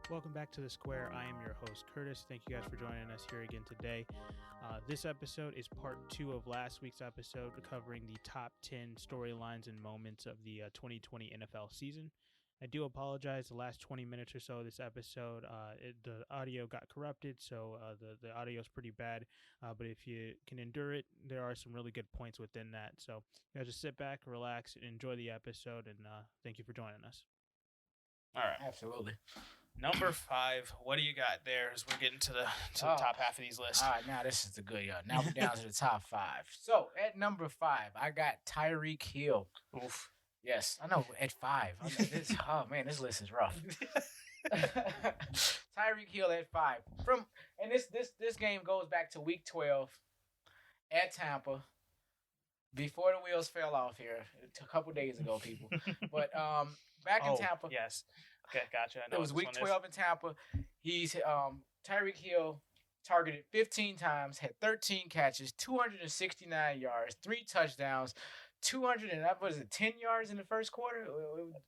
Welcome back to The Square. I am your host, Curtis. Thank you guys for joining us here again today. This episode is part 2 of last week's episode covering the top 10 storylines and moments of the 2020 NFL season. I do apologize. The last 20 minutes or so of this episode, the audio got corrupted, so the audio is pretty bad. But if you can endure it, there are some really good points within that. So you guys just sit back, relax, and enjoy the episode, and thank you for joining us. All right. Absolutely. Number 5. What do you got there as we're getting to the top half of these lists? All right, now this is the good, y'all. Now we're down to the top 5. So at number 5, I got Tyreek Hill. Oof. Yes, I know. At 5, oh man, this list is rough. Tyreek Hill at 5. This game goes back to Week 12 at Tampa. Before the wheels fell off here, a couple days ago, people. But back in Tampa. Yes. Okay, gotcha. I know It was Week 12 in Tampa. He's Tyreek Hill targeted 15 times, had 13 catches, 269 yards, 3 touchdowns, 10 yards in the first quarter?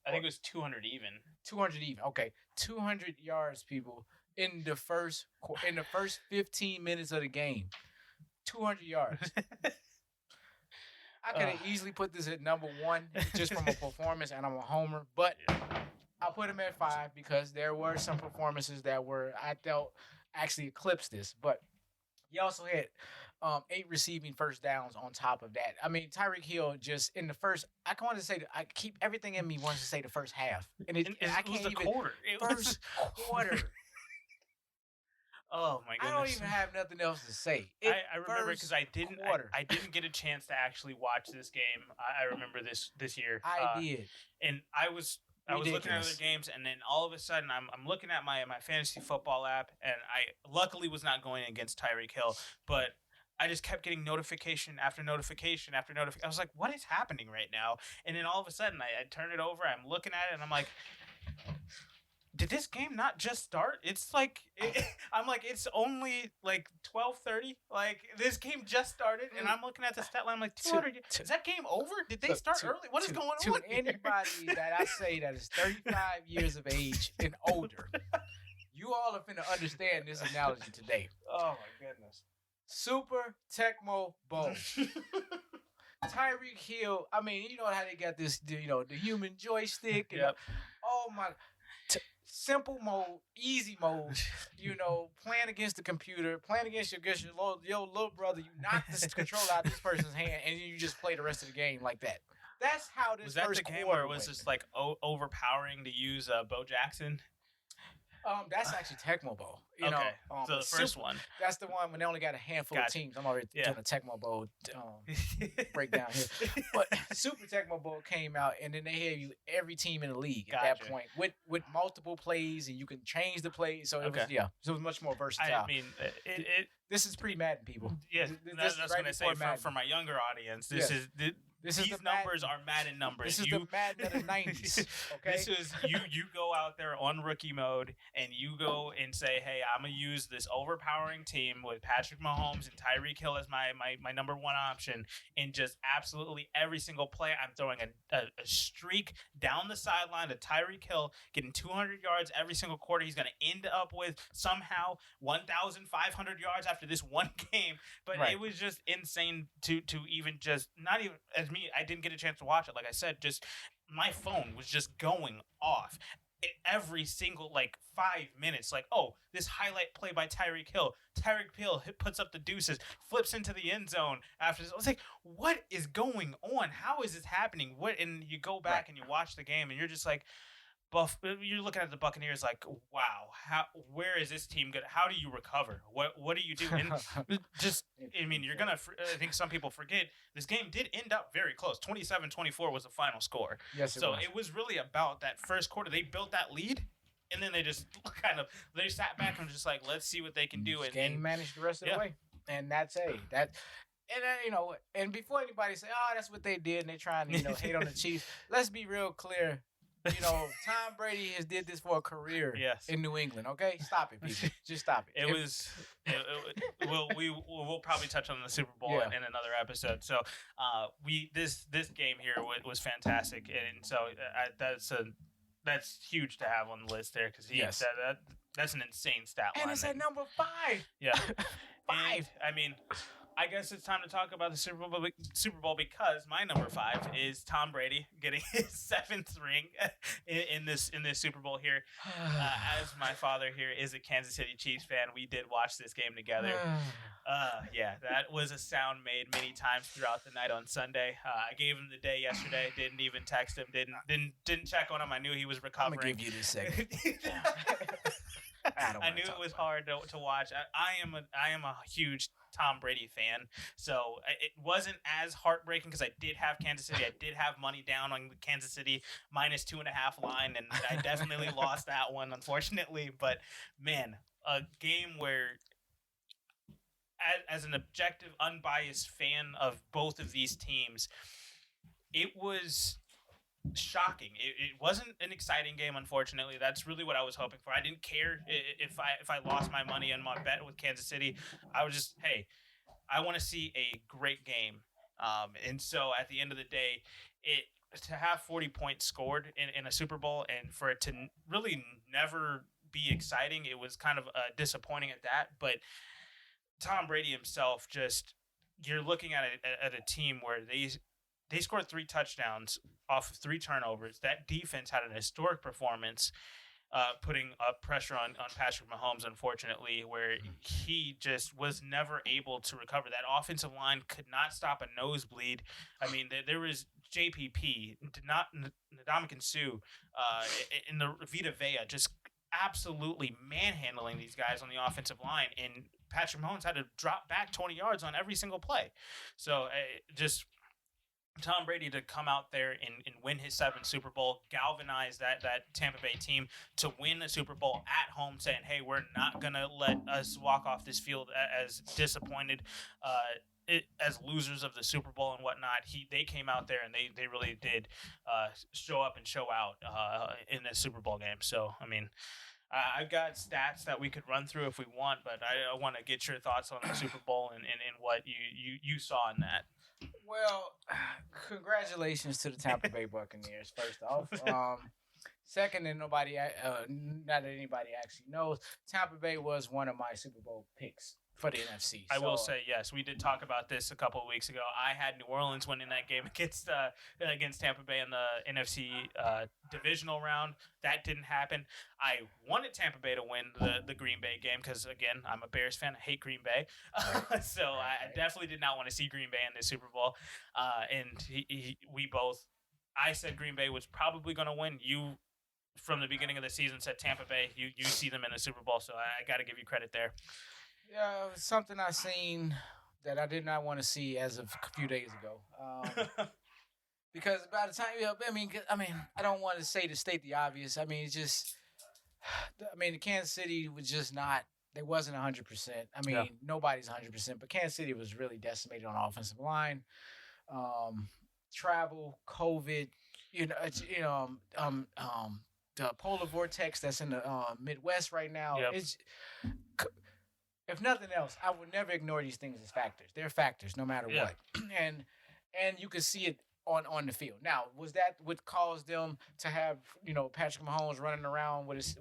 I think it was 200 even. 200 even. Okay, 200 yards, people, in the first 15 minutes of the game. 200 yards. I could have easily put this at number 1 just from a performance, and I'm a homer, but I'll put him at 5 because there were some performances that I felt actually eclipsed this. But he also had 8 receiving first downs on top of that. I mean, Tyreek Hill just in the first. I keep everything in me wants to say the first half, and I can't was the even quarter. first quarter. Oh my goodness! I don't even have nothing else to say. I remember because I didn't get a chance to actually watch this game. I remember this year. I did, and I was looking at other games, and then all of a sudden, I'm looking at my fantasy football app, and I luckily was not going against Tyreek Hill, but I just kept getting notification after notification after notification. I was like, what is happening right now? And then all of a sudden, I turn it over, I'm looking at it, and I'm like, did this game not just start? It's like, I'm like, it's only like 12:30. Like, this game just started, and I'm looking at the stat line, I'm like, 200. Is that game over? Did they start early? What is going on? To anybody that I say that is 35 years of age and older, you all are finna understand this analogy today. Oh, my goodness. Super Tecmo Bowl. Tyreek Hill, I mean, you know how they got this, the human joystick. And, Yep. Oh, my. Simple mode, easy mode, playing against the computer, playing against your little brother. You knock the controller out of this person's hand, and you just play the rest of the game like that. That's how this was that first the game quarter where it was went. just like overpowering to use Bo Jackson? That's actually Tecmo Bowl. So the first one. That's the one when they only got a handful of teams. I'm already doing a Tecmo Bowl breakdown here. But Super Tecmo Bowl came out, and then they had you every team in the league at that point with multiple plays, and you can change the plays. So it was much more versatile. I mean, this is pre-Madden, people. Yeah, that's right what I say before for my younger audience. These the numbers are Madden numbers. This is the Madden of the 90s. Okay? This is you go out there on rookie mode and you go and say, hey, I'm going to use this overpowering team with Patrick Mahomes and Tyreek Hill as my number 1 option. And just absolutely every single play, I'm throwing a streak down the sideline to Tyreek Hill, getting 200 yards every single quarter. He's going to end up with somehow 1,500 yards after this one game. But It was just insane to even just not even as me. I didn't get a chance to watch it. Like I said, just my phone was just going off every single 5 minutes. Like, oh, this highlight play by Tyreek Hill. Tyreek Hill puts up the deuces, flips into the end zone after this. I was like, what is going on? How is this happening? And you go back and you watch the game and you're just like, you're looking at the Buccaneers like, wow, where is this team good? How do you recover? What do you do? And you're going to, I think some people forget, this game did end up very close. 27-24 was the final score. Yes, it was really about that first quarter. They built that lead, and then they just they sat back and just like, let's see what they can do. And managed the rest of the way. And that's and before anybody say, oh, that's what they did, and they're trying to, hate on the Chiefs, let's be real clear. Tom Brady has did this for a career in New England. Okay, stop it, people. Just stop it. We'll probably touch on the Super Bowl in another episode. So, this game here was fantastic, and so that's that's huge to have on the list there because Yes. that's an insane stat line. And it's at number 5. Yeah. 5. And, I mean, I guess it's time to talk about the Super Bowl because my number 5 is Tom Brady getting his 7th ring in this Super Bowl here. As my father here is a Kansas City Chiefs fan, we did watch this game together. Yeah, that was a sound made many times throughout the night on Sunday. I gave him the day yesterday. Didn't even text him. Didn't check on him. I knew he was I'm recovering. gonna give you this second. I knew it was hard to watch. I am a huge Tom Brady fan, so it wasn't as heartbreaking because I did have Kansas City. I did have money down on the Kansas City -2.5 line, and I definitely lost that one, unfortunately. But man, a game where, as an objective, unbiased fan of both of these teams, it was shocking. It wasn't an exciting game, unfortunately. That's really what I was hoping for. I didn't care if I lost my money on my bet with Kansas City. I was just, hey, I want to see a great game. And so at the end of the day, to have 40 points scored in a Super Bowl and for it to really never be exciting, it was kind of disappointing at that. But Tom Brady himself, just, you're looking at a team where they scored 3 touchdowns off of 3 turnovers. That defense had an historic performance, putting up pressure on Patrick Mahomes, unfortunately, where he just was never able to recover. That offensive line could not stop a nosebleed. I mean, there was JPP, Ndamukong Suh, and the Vita Vea just absolutely manhandling these guys on the offensive line, and Patrick Mahomes had to drop back 20 yards on every single play. So just Tom Brady to come out there and win his 7th Super Bowl, galvanize that Tampa Bay team to win the Super Bowl at home, saying, hey, we're not going to let us walk off this field as disappointed, as losers of the Super Bowl and whatnot. They came out there and they really did show up and show out in this Super Bowl game. So, I mean, I've got stats that we could run through if we want, but I want to get your thoughts on the Super Bowl and what you saw in that. Well, congratulations to the Tampa Bay Buccaneers, first off. Second, and not that anybody actually knows, Tampa Bay was one of my Super Bowl picks for the NFC. I will say, yes, we did talk about this a couple of weeks ago. I had New Orleans winning that game against Tampa Bay in the NFC divisional round. That didn't happen. I wanted Tampa Bay to win the Green Bay game because, again, I'm a Bears fan. I hate Green Bay. So I definitely did not want to see Green Bay in the Super Bowl. And I said Green Bay was probably going to win. You, from the beginning of the season, said Tampa Bay. You see them in the Super Bowl, so I got to give you credit there. Yeah, something I seen that I did not want to see as of a few days ago. Because by the time, I don't want to state the obvious. I mean, it's just, the Kansas City was just not, they wasn't 100%. I mean, Nobody's 100%, but Kansas City was really decimated on the offensive line. Travel, COVID, the polar vortex that's in the Midwest right now. Yep. If nothing else, I would never ignore these things as factors. They're factors no matter what. And you can see it on the field. Now, was that what caused them to have, Patrick Mahomes running around with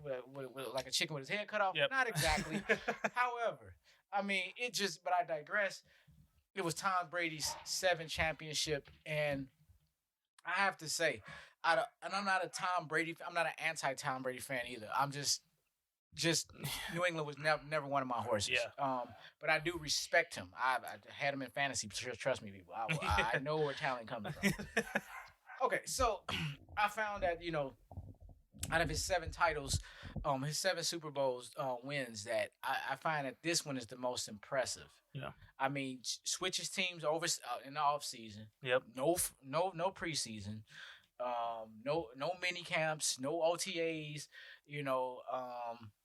like a chicken with his head cut off? Yep. Not exactly. However, but I digress. It was Tom Brady's 7th championship, and I have to say, and I'm not I'm not an anti-Tom Brady fan either. I'm just New England was never one of my horses. Yeah. But I do respect him. I had him in fantasy. Trust me, people. I know where talent comes from. Okay, so I found that out of his 7 titles, his 7 Super Bowls wins, that I find that this one is the most impressive. Yeah. I mean, switches teams over in the off season. Yep. No preseason. No mini camps. No OTAs.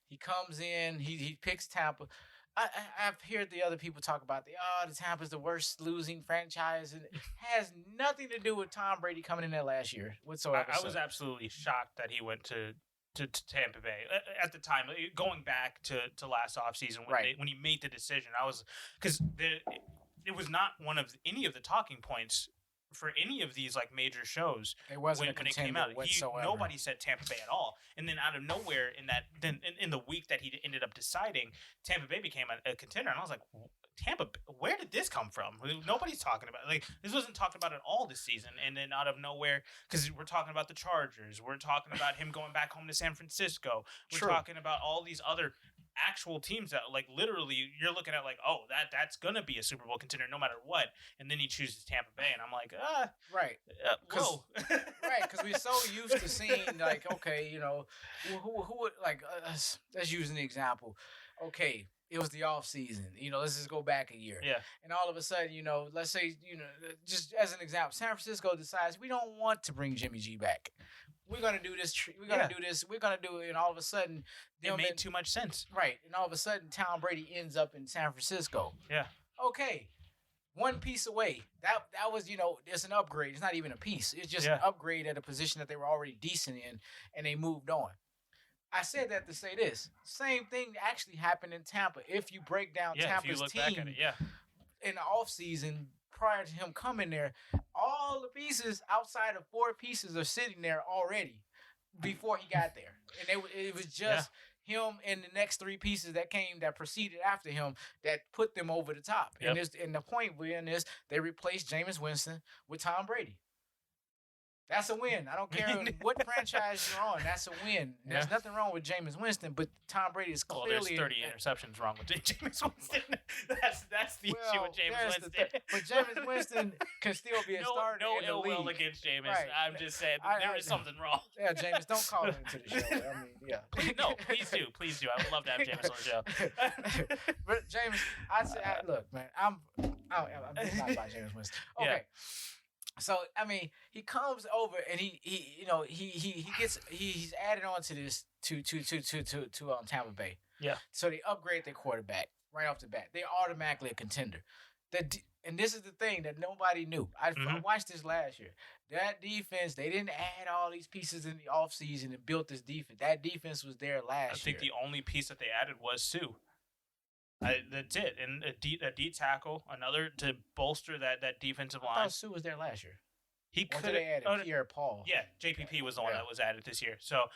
He comes in. He picks Tampa. I've heard the other people talk about the Tampa's the worst losing franchise, and it has nothing to do with Tom Brady coming in there last year whatsoever. I was absolutely shocked that he went to Tampa Bay at the time. Going back to last offseason when he made the decision, because it was not one of any of the talking points for any of these like major shows It wasn't when a it contender came out. whatsoever. Nobody said Tampa Bay at all. And then out of nowhere, in the week that he ended up deciding, Tampa Bay became a contender. And I was like, Tampa, where did this come from? Nobody's talking about it. Like, this wasn't talked about at all this season. And then out of nowhere, because we're talking about the Chargers, we're talking about him going back home to San Francisco, we're True. talking about all these other actual teams that, like, literally you're looking at like, oh, that's gonna be a Super Bowl contender no matter what. And then he chooses Tampa Bay, and I'm like, Right. whoa. Right, because we're so used to seeing, like, okay, you know, who would, like, let's use an example. Okay, it was the off season. You know, let's just go back a year. Yeah. And all of a sudden, you know, let's say, you know, just as an example, San Francisco decides we don't want to bring Jimmy G back. We're gonna do this. We're gonna do this. We're gonna do it. And all of a sudden, It made too much sense. right. And all of a sudden, Tom Brady ends up in San Francisco. Yeah. Okay. One piece away. That was, you know, it's an upgrade. It's not even a piece. It's just Yeah. an upgrade at a position that they were already decent in, and they moved on. I said that to say this. Same thing actually happened in Tampa. If you break down Yeah, if you Tampa's look team back at it, yeah. in the offseason prior to him coming there, all the pieces outside of 4 pieces are sitting there already before he got there. And it was just him and the next 3 pieces that proceeded after him that put them over the top. Yep. And the point being is they replaced Jameis Winston with Tom Brady. That's a win. I don't care what franchise you're on. That's a win. There's nothing wrong with Jameis Winston, but Tom Brady is Well, clearly... there's 30 interceptions wrong with Jameis Winston. That's the issue with Jameis Winston. But Jameis Winston can still be a starter no in the ill will league. against Jameis. Right. I'm just saying there is something wrong. Yeah, Jameis, don't call him into the show. I mean, yeah. Please do. I would love to have Jameis on the show. But Jameis, look, man, I'm just not about Jameis Winston. Okay. Yeah. So I mean, he comes over and he's added on to this to Tampa Bay. Yeah. So they upgrade their quarterback right off the bat. They're automatically a contender. And this is the thing that nobody knew. I watched this last year. That defense, they didn't add all these pieces in the offseason and built this defense. That defense was there last year. I think the only piece that they added was Sue. That's it. And a D tackle, another to bolster that defensive line. I thought Sue was there last year. He Or could did they add Pierre-Paul? Yeah, JPP was the one that was added this year. So,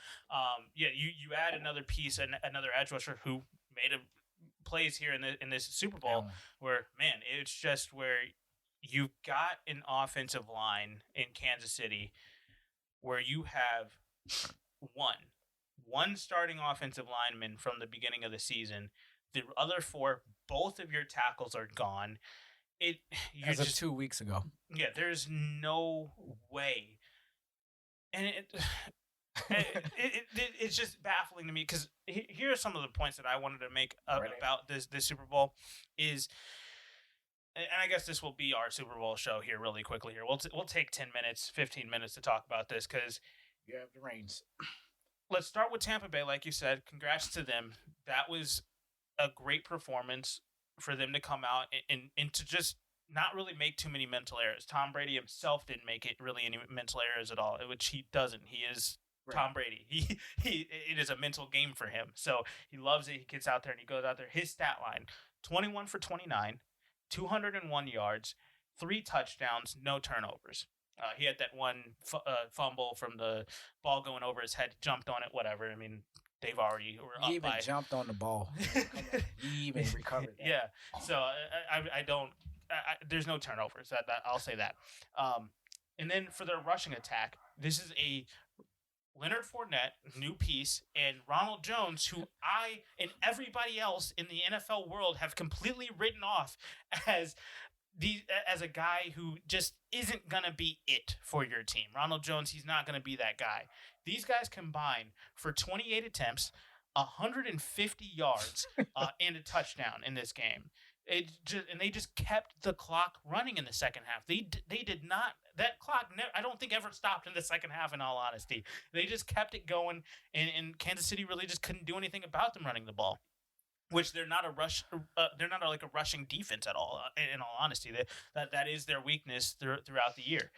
you add another piece, another edge rusher who made plays here in this Super Bowl. Where, man, it's just where you've got an offensive line in Kansas City where you have one starting offensive lineman from the beginning of the season. The other 4, both of your tackles are gone. As of 2 weeks ago. Yeah, there's no way. And it's just baffling to me because here are some of the points that I wanted to make about this Super Bowl is, and I guess this will be our Super Bowl show here really quickly here. We'll take 10 minutes, 15 minutes to talk about this because you have the reins. Let's start with Tampa Bay, like you said. Congrats to them. That was a great performance for them to come out and to just not really make too many mental errors. Tom Brady himself didn't make it really any mental errors at all, which he doesn't. He is Tom Brady. It is a mental game for him. So he loves it. He gets out there and he goes out there. His stat line, 21 for 29, 201 yards, 3 touchdowns, no turnovers. He had that one fumble from the ball going over his head, jumped on it, whatever. I mean, they've already were up by. He even jumped on the ball. He even recovered that. Yeah. So I don't. There's no turnovers. That I'll say that. And then for their rushing attack, this is a Leonard Fournette new piece and Ronald Jones, who I and everybody else in the NFL world have completely written off as a guy who just isn't gonna be it for your team. Ronald Jones, he's not gonna be that guy. These guys combined for 28 attempts, 150 yards, and a touchdown in this game. They just kept the clock running in the second half. They did not. That clock, I don't think ever stopped in the second half. In all honesty, they just kept it going, and Kansas City really just couldn't do anything about them running the ball. Which they're not a rush. They're not like a rushing defense at all. In all honesty, that is their weakness throughout the year.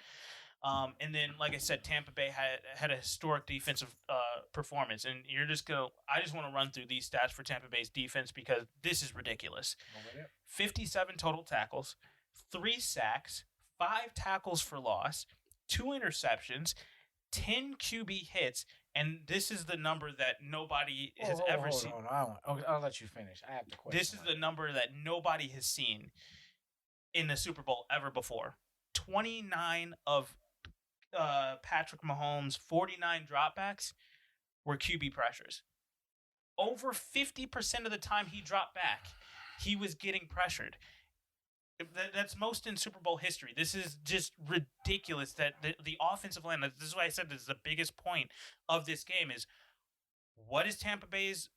And then, like I said, Tampa Bay had a historic defensive performance, and I just want to run through these stats for Tampa Bay's defense because this is ridiculous. 57 total tackles, 3 sacks, 5 tackles for loss, 2 interceptions, 10 QB hits, and this is the number that nobody has ever seen. I'll let you finish. I have the question. This is the number that nobody has seen in the Super Bowl ever before. 29 of Patrick Mahomes' 49 dropbacks were QB pressures. Over 50% of the time he dropped back, he was getting pressured. That's most in Super Bowl history. This is just ridiculous that the offensive line, this is why I said this is the biggest point of this game, is what is Tampa Bay's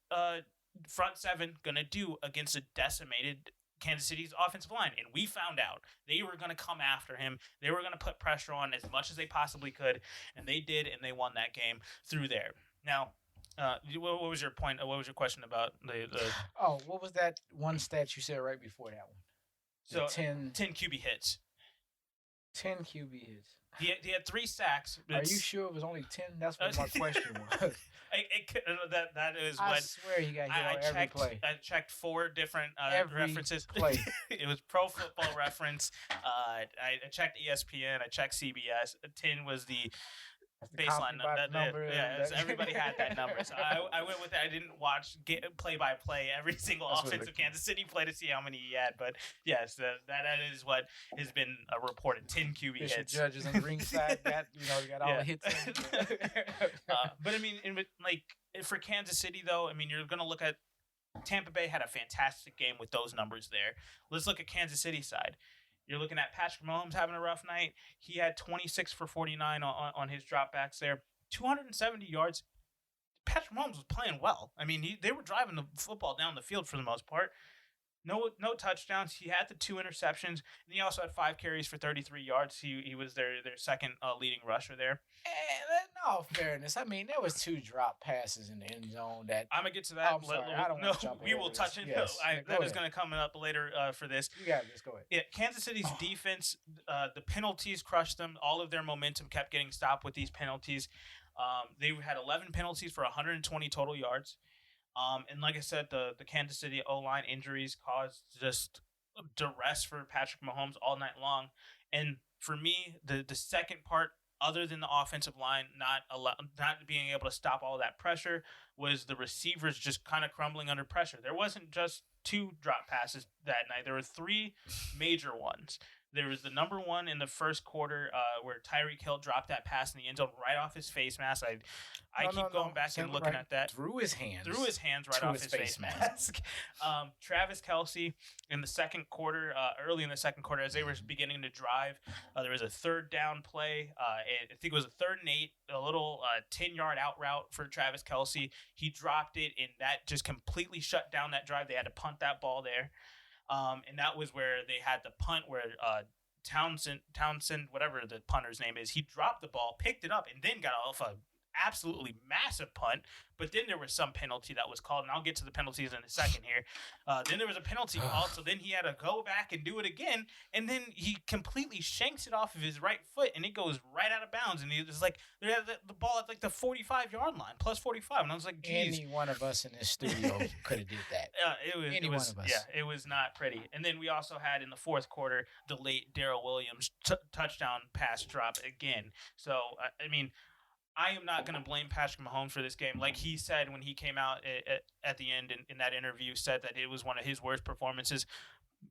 front seven going to do against a decimated Kansas City's offensive line? And we found out they were going to come after him. They were going to put pressure on as much as they possibly could, and they did, and they won that game through there. Now, what was your point? What was your question about the Oh, what was that one stat you said right before that one? So 10 QB hits. 10 QB hits. He had 3 sacks. Are you sure it was only 10? That's what my question was. That is I what swear he got hit on every checked. play. I checked 4 different Every references. play. It was Pro Football Reference. I checked ESPN. I checked CBS. 10 was the baseline number. Everybody had that number. So I went with it. I didn't watch play by play every single offensive Kansas City play to see how many he had. But yes, that is what has been reported. 10 QB hits. Judges on the ringside got all the hits. But I mean, for Kansas City though, I mean, you're going to look at Tampa Bay had a fantastic game with those numbers there. Let's look at Kansas City side. You're looking at Patrick Mahomes having a rough night. He had 26 for 49 on his dropbacks there. 270 yards. Patrick Mahomes was playing well. I mean, they were driving the football down the field for the most part. No touchdowns. He had the 2 interceptions. And he also had 5 carries for 33 yards. He was their second leading rusher there. And in all fairness, I mean, there was 2 drop passes in the end zone that... I'm going to get to that. I'm sorry, I don't want to jump we will touch it. Yes. That is going to come up later for this. You got this. Go ahead. Yeah, Kansas City's defense, the penalties crushed them. All of their momentum kept getting stopped with these penalties. They had 11 penalties for 120 total yards. And like I said, the Kansas City O-line injuries caused just duress for Patrick Mahomes all night long. And for me, the second part, other than the offensive line not being able to stop all that pressure, was the receivers just kind of crumbling under pressure. There wasn't just 2 drop passes that night. There were 3 major ones. There was the number one in the first quarter where Tyreek Hill dropped that pass in the end zone right off his face mask. I keep going back and looking at that. Through his hands right off his face mask. Travis Kelce in the second quarter, early in the second quarter, as they were beginning to drive, there was a 3rd down play. I think it was a 3rd and 8, a little 10-yard out route for Travis Kelce. He dropped it, and that just completely shut down that drive. They had to punt that ball there. And that was where they had the punt where Townsend, whatever the punter's name is, he dropped the ball, picked it up, and then got off a absolutely massive punt. But then there was some penalty that was called, and I'll get to the penalties in a second here. Then there was a penalty called, so then he had to go back and do it again, and then he completely shanks it off of his right foot, and it goes right out of bounds, and he was like, they had the ball at like the 45-yard line, plus 45, and I was like, geez. Any one of us in this studio could have did that. It was yeah, it was not pretty. And then we also had in the fourth quarter the late Darrell Williams touchdown pass drop again. So I mean, I am not going to blame Patrick Mahomes for this game. Like he said when he came out at the end in that interview, said that it was one of his worst performances.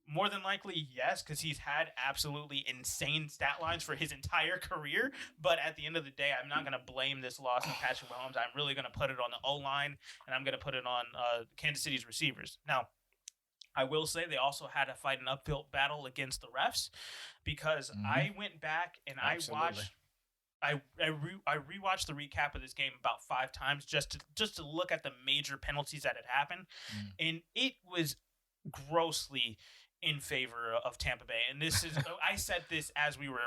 More than likely, yes, because he's had absolutely insane stat lines for his entire career. But at the end of the day, I'm not going to blame this loss on Patrick Mahomes. I'm really going to put it on the O-line, and I'm going to put it on Kansas City's receivers. Now, I will say they also had to fight an uphill battle against the refs because I went back and Absolutely. I rewatched the recap of this game about 5 times just to look at the major penalties that had happened, and it was grossly in favor of Tampa Bay. And this is I said this as we were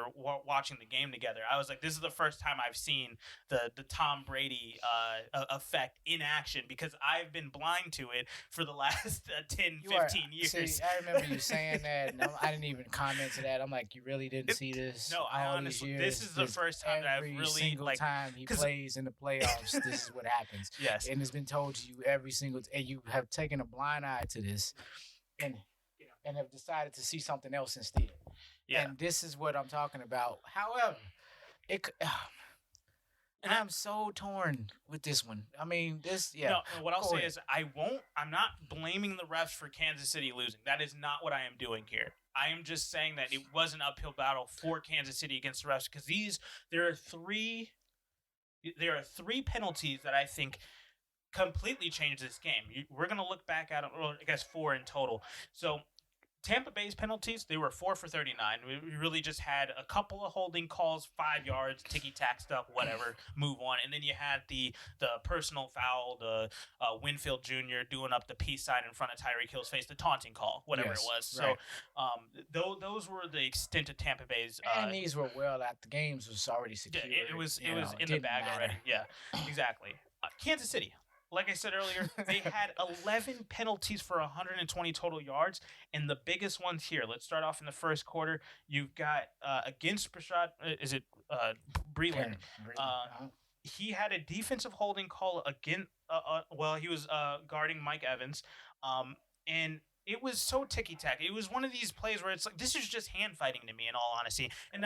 watching the game together. I was like, this is the first time I've seen the Tom Brady effect in action because I've been blind to it for the last 10, 15 years. See, I remember you saying that, and I didn't even comment to that. I'm like, you really didn't see this? No, I honestly, this is the first time that I've really, single time he plays in the playoffs, this is what happens. Yes. And it's been told to you every single and you have taken a blind eye to this and have decided to see something else instead. Yeah. And this is what I'm talking about. However, and I'm so torn with this one. I mean, No, what I'll Go say ahead. is I'm not blaming the refs for Kansas City losing. That is not what I am doing here. I am just saying that it was an uphill battle for Kansas City against the refs because there are three penalties that I think completely changed this game. We're going to look back at them, or I guess 4 in total. So Tampa Bay's penalties, they were 4 for 39. We really just had a couple of holding calls, 5 yards, ticky-tack stuff, whatever, move on. And then you had the personal foul, the Winfield Jr. doing up the peace sign in front of Tyreek Hill's face, the taunting call, whatever it was. Right. So those were the extent of Tampa Bay's. And these were well at the games was already secure. Yeah, it was in the bag already. Yeah, exactly. Kansas City. Like I said earlier, they had 11 penalties for 120 total yards, and the biggest ones here. Let's start off in the first quarter. You've got against Brashad, Breeland? He had a defensive holding call again. He was guarding Mike Evans, and it was so ticky-tack. It was one of these plays where it's like, this is just hand fighting to me, in all honesty. And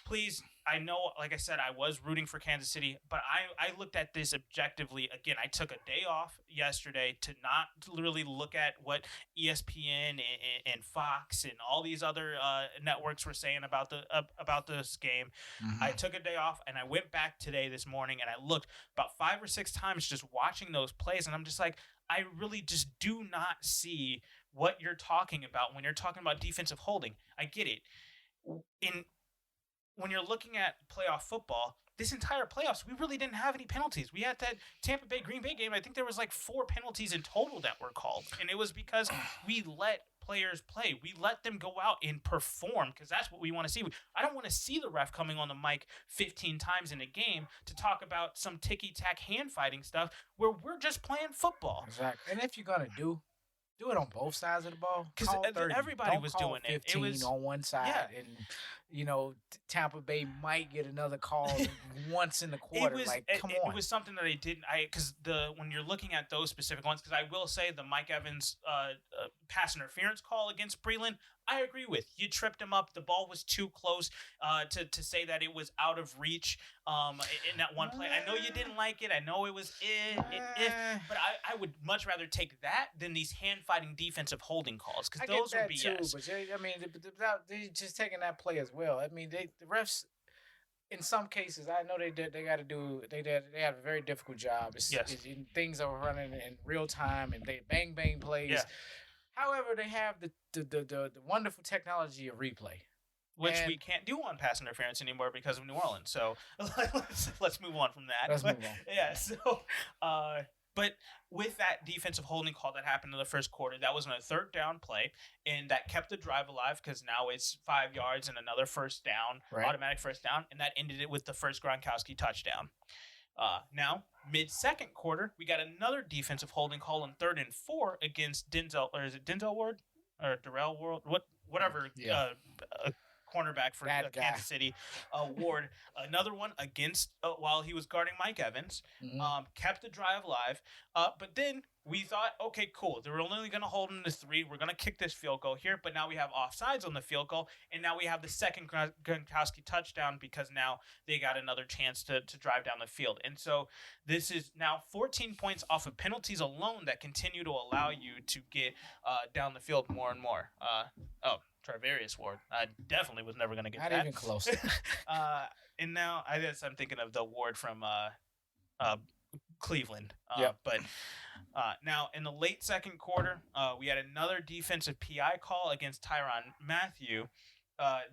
please, I know, like I said, I was rooting for Kansas City, but I looked at this objectively. Again, I took a day off yesterday to not really look at what ESPN and Fox and all these other networks were saying about this game. Mm-hmm. I took a day off, and I went back this morning, and I looked about 5 or 6 times just watching those plays, and I'm just like, I really just do not see what you're talking about when you're talking about defensive holding. I get it. When you're looking at playoff football, this entire playoffs, we really didn't have any penalties. We had that Tampa Bay Green Bay game. I think there was like 4 penalties in total that were called, and it was because we let players play. We let them go out and perform because that's what we want to see. I don't want to see the ref coming on the mic 15 times in a game to talk about some ticky-tack hand-fighting stuff where we're just playing football. Exactly. And if you're going to do it on both sides of the ball. Because everybody was doing it. 15 It was on one side, and Tampa Bay might get another call once in the quarter. Come on. It was something that because when you're looking at those specific ones, because I will say the Mike Evans pass interference call against Breeland, I agree with. You tripped him up. The ball was too close to say that it was out of reach in that one play. I know you didn't like it. I know it was but I would much rather take that than these hand-fighting defensive holding calls because those would be BS. But they're just taking that play as well. I mean, the refs, in some cases, I know they have a very difficult job. Things are running in real time, and they bang plays. Yeah. However, they have the wonderful technology of replay, which we can't do on pass interference anymore because of New Orleans. So let's move on from that. Let's move on. Yeah. So, but with that defensive holding call that happened in the first quarter, that was on a 3rd down play, and that kept the drive alive because now it's 5 yards and another first down, automatic first down, and that ended it with the first Gronkowski touchdown. Now, mid-second quarter, we got another defensive holding call on 3rd and 4 against Denzel, or is it Denzel Ward or Darrell Ward? Whatever. Yeah. Cornerback for Kansas City, Ward. Another one against while he was guarding Mike Evans. Mm-hmm. Kept the drive alive. But then we thought, okay, cool. They were only going to hold him to 3. We're going to kick this field goal here. But now we have offsides on the field goal. And now we have the second Gronkowski touchdown because now they got another chance to drive down the field. And so this is now 14 points off of penalties alone that continue to allow you to get down the field more and more. Tarvarius Ward. I definitely was never going to get that. Not even close. And now I guess I'm thinking of the Ward from Cleveland. But now in the late second quarter, we had another defensive PI call against Tyrann Mathieu.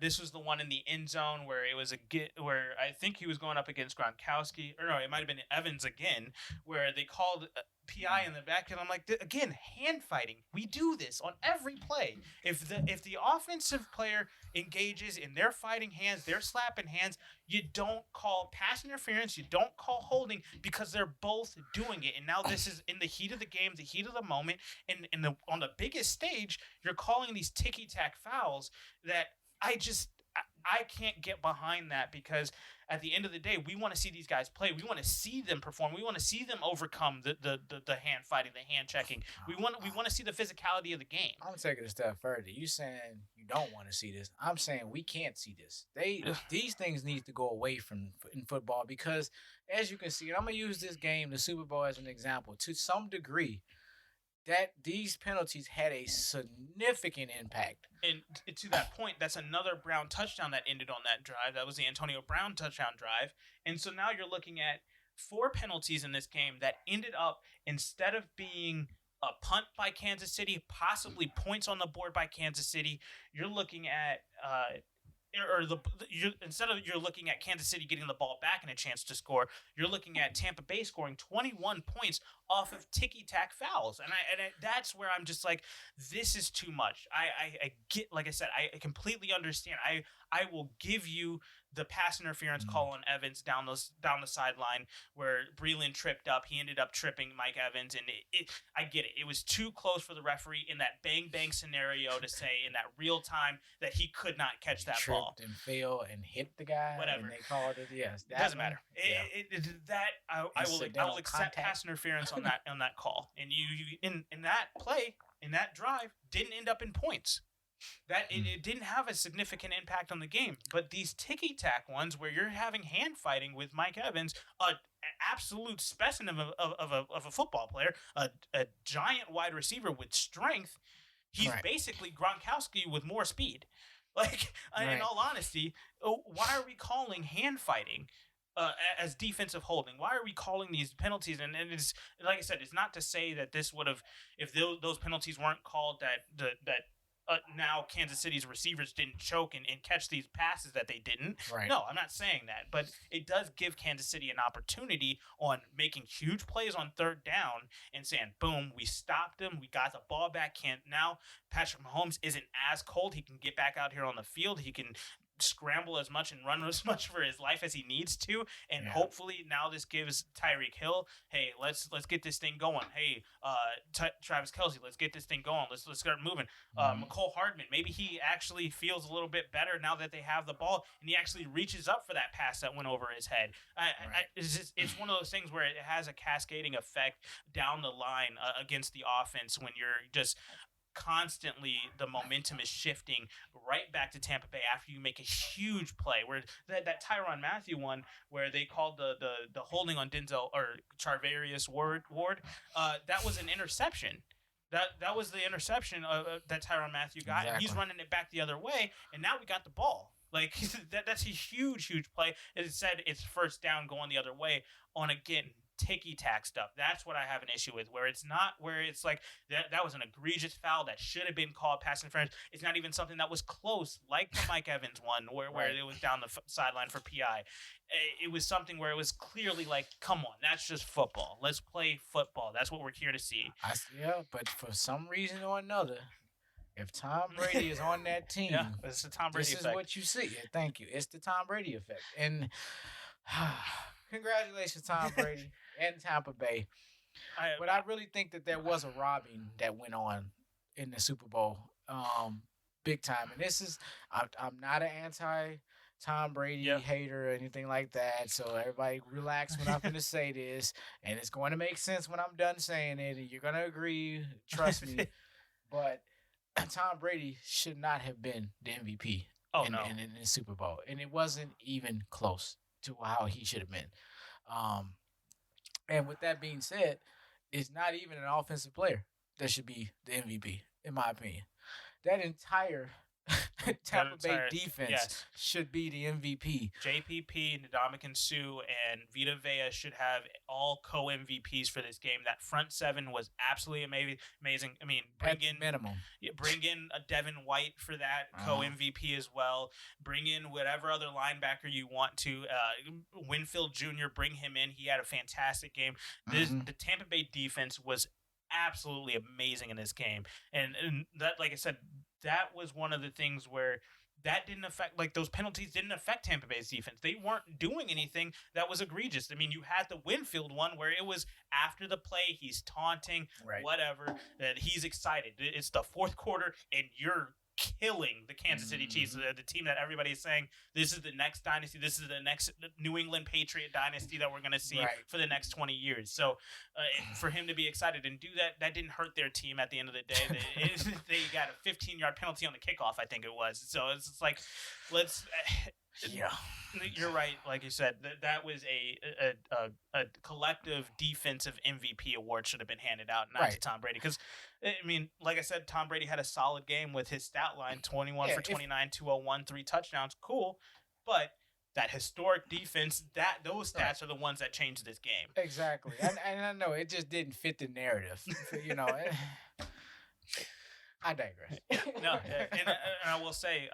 This was the one in the end zone where it was where I think he was going up against Gronkowski, or no, it might have been Evans again, where they called PI in the back, and I'm like, again, hand fighting. We do this on every play. If the offensive player engages in their fighting hands, they're slapping hands, you don't call pass interference, you don't call holding because they're both doing it. And now this is in the heat of the game, the heat of the moment, and on the biggest stage, you're calling these ticky-tack fouls that I can't get behind that because at the end of the day, we want to see these guys play. We want to see them perform. We want to see them overcome the hand fighting, the hand checking. We want to see the physicality of the game. I'm taking it a step further. You saying you don't want to see this. I'm saying we can't see this. These things need to go away in football because, as you can see, and I'm going to use this game, the Super Bowl, as an example. To some degree, that these penalties had a significant impact. And to that point, that's another Brown touchdown that ended on that drive. That was the Antonio Brown touchdown drive. And so now you're looking at 4 penalties in this game that ended up, instead of being a punt by Kansas City, possibly points on the board by Kansas City, you're looking at you're looking at Kansas City getting the ball back and a chance to score. You're looking at Tampa Bay scoring 21 points off of ticky-tack fouls, and that's where I'm just like, this is too much. I get, like I said, I completely understand. I will give you the pass interference call on Evans down the sideline where Breeland tripped up. He ended up tripping Mike Evans, and I get it. It was too close for the referee in that bang snenario to say in that real time that he could not catch that ball. Tripped and fell and hit the guy. Whatever. And they called it. Yes, it doesn't matter. I will accept pass interference on that call. And you in that play, in that drive, didn't end up in points. That it didn't have a significant impact on the game. But these ticky-tack ones where you're having hand fighting with Mike Evans, an absolute specimen of a football player, a giant wide receiver with strength, he's basically Gronkowski with more speed. Like, in all honesty, why are we calling hand fighting as defensive holding? Why are we calling these penalties? And it's, like I said, it's not to say that this would have, if those penalties weren't called, that now Kansas City's receivers didn't choke and catch these passes that they didn't. Right. No, I'm not saying that. But it does give Kansas City an opportunity on making huge plays on third down and saying, boom, we stopped them. We got the ball back. Now Patrick Mahomes isn't as cold. He can get back out here on the field. He can scramble as much and run as much for his life as he needs to, and hopefully now this gives Tyreek Hill, hey, let's get this thing going. Hey, Travis Kelce, let's get this thing going. Let's start moving. McCole Hardman, maybe he actually feels a little bit better now that they have the ball, and he actually reaches up for that pass that went over his head. It's one of those things where it has a cascading effect down the line against the offense when you're just constantly, the momentum is shifting right back to Tampa Bay after you make a huge play. Where that Tyrann Mathieu one where they called the holding on Denzel or Charvarius Ward, that was an interception. That was the interception that Tyrann Mathieu got. Exactly. And he's running it back the other way, and now we got the ball. Like that's a huge play. As it said, it's first down going the other way on, again, ticky-tack stuff. That's what I have an issue with, where it's not, where it's like that was an egregious foul that should have been called pass interference. It's not even something that was close, like the Mike Evans one where it was down the sideline for PI. It was something where it was clearly like, come on, that's just football. Let's play football. That's what we're here to see. But for some reason or another, if Tom Brady is on that team, it's the Tom Brady effect. This is what you see. Thank you. It's the Tom Brady effect. And congratulations, Tom Brady and Tampa Bay. But I really think that there was a robbing that went on in the Super Bowl, big time. And this is, I'm not an anti-Tom Brady hater or anything like that. So everybody relax when I'm going to say this. And it's going to make sense when I'm done saying it. And you're going to agree. Trust me. But Tom Brady should not have been the MVP in the Super Bowl. And it wasn't even close to how he should have been. And with that being said, it's not even an offensive player that should be the MVP, in my opinion. That entire Tampa Bay defense should be the MVP. JPP, Ndamukong Suh, and Vita Vea should have all co-MVPs for this game. That front seven was absolutely amazing. I mean, bring in a Devin White for that co-MVP as well. Bring in whatever other linebacker you want to. Winfield Jr., bring him in. He had a fantastic game. The Tampa Bay defense was absolutely amazing in this game. And that, like I said, that was one of the things where that didn't affect, like, those penalties didn't affect Tampa Bay's defense. They weren't doing anything that was egregious. I mean, you had the Winfield one where it was after the play, he's taunting, whatever, that he's excited. It's the fourth quarter, and you're killing the Kansas City Chiefs, the team that everybody is saying this is the next dynasty, this is the next New England Patriot dynasty that we're going to see for the next 20 years. So for him to be excited and do that didn't hurt their team at the end of the day. They got a 15-yard penalty on the kickoff, I think it was. So it's just like, let's. Yeah, you're right. Like you said, that was a collective defensive MVP award should have been handed out, not to Tom Brady. Because, I mean, like I said, Tom Brady had a solid game with his stat line: 21 for 29, 201, 3 touchdowns. Cool, but that historic defense, those stats are the ones that changed this game. Exactly, and I know it just didn't fit the narrative. You know. I digress. No, and I will say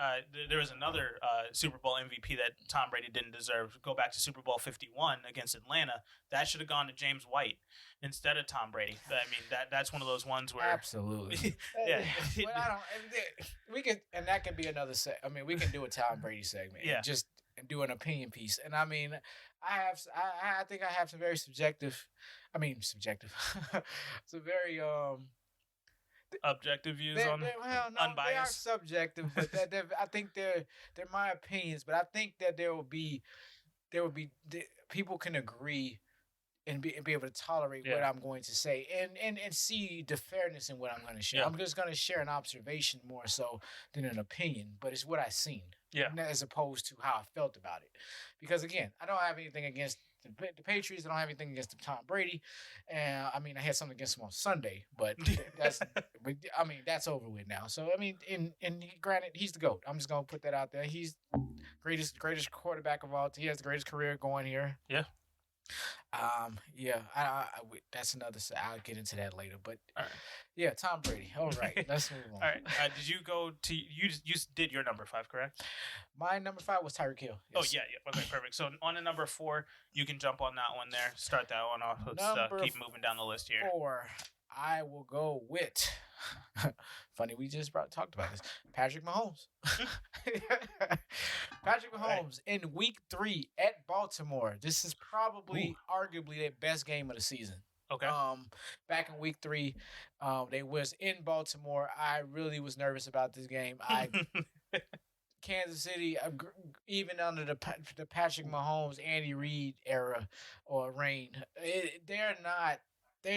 there was another Super Bowl MVP that Tom Brady didn't deserve. Go back to Super Bowl 51 against Atlanta. That should have gone to James White instead of Tom Brady. I mean, that's one of those ones where absolutely. Yeah. But I don't. We could, and that could be another I mean, we can do a Tom Brady segment. Yeah. Just do an opinion piece, and I mean, I think I have some very subjective. I mean, subjective. Some very objective views on unbiased. They are subjective, but I think they're my opinions. But I think that there will be people can agree and be able to tolerate what I'm going to say and see the fairness in what I'm going to share. I'm just going to share an observation more so than an opinion, but it's what I've seen, as opposed to how I felt about it. Because again, I don't have anything against the Patriots. I don't have anything against Tom Brady, and I mean I had something against him on Sunday, but that's over with now. So I mean, granted, he's the GOAT. I'm just gonna put that out there. He's greatest quarterback of all. He has the greatest career going here. Yeah. That's another. I'll get into that later. But Tom Brady. All right, let's move on. All right. Did you go to you did your number 5, correct? My number 5 was Tyreek Hill. Yes. Oh yeah. Okay, perfect. So on the number 4, you can jump on that one there. Start that one off. Let's keep moving down the list here. 4, I will go with. Funny, we just talked about this. Patrick Mahomes. Patrick Mahomes in Week 3 at Baltimore. This is probably, arguably, their best game of the season. Okay. Back in Week 3, they was in Baltimore. I really was nervous about this game. Kansas City, even under the Patrick Mahomes, Andy Reid era or reign, they're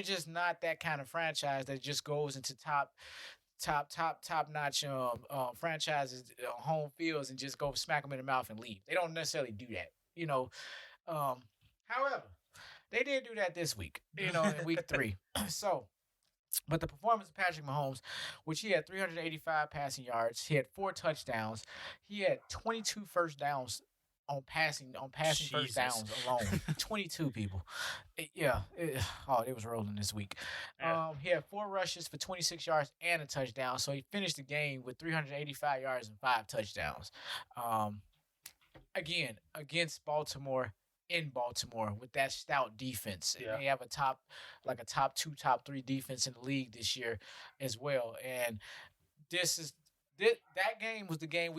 just not that kind of franchise that just goes into top notch franchises, home fields, and just go smack them in the mouth and leave. They don't necessarily do that, you know. However, they did do that this week, you know, in Week 3. So, but the performance of Patrick Mahomes, which he had 385 passing yards, he had 4 touchdowns, he had 22 first downs on passing first downs alone. 22 people. It was rolling this week. He had 4 rushes for 26 yards and a touchdown, so he finished the game with 385 yards and 5 touchdowns. Again, against Baltimore, in Baltimore with that stout defense. And they have a top 2, top 3 defense in the league this year as well. And that game was the game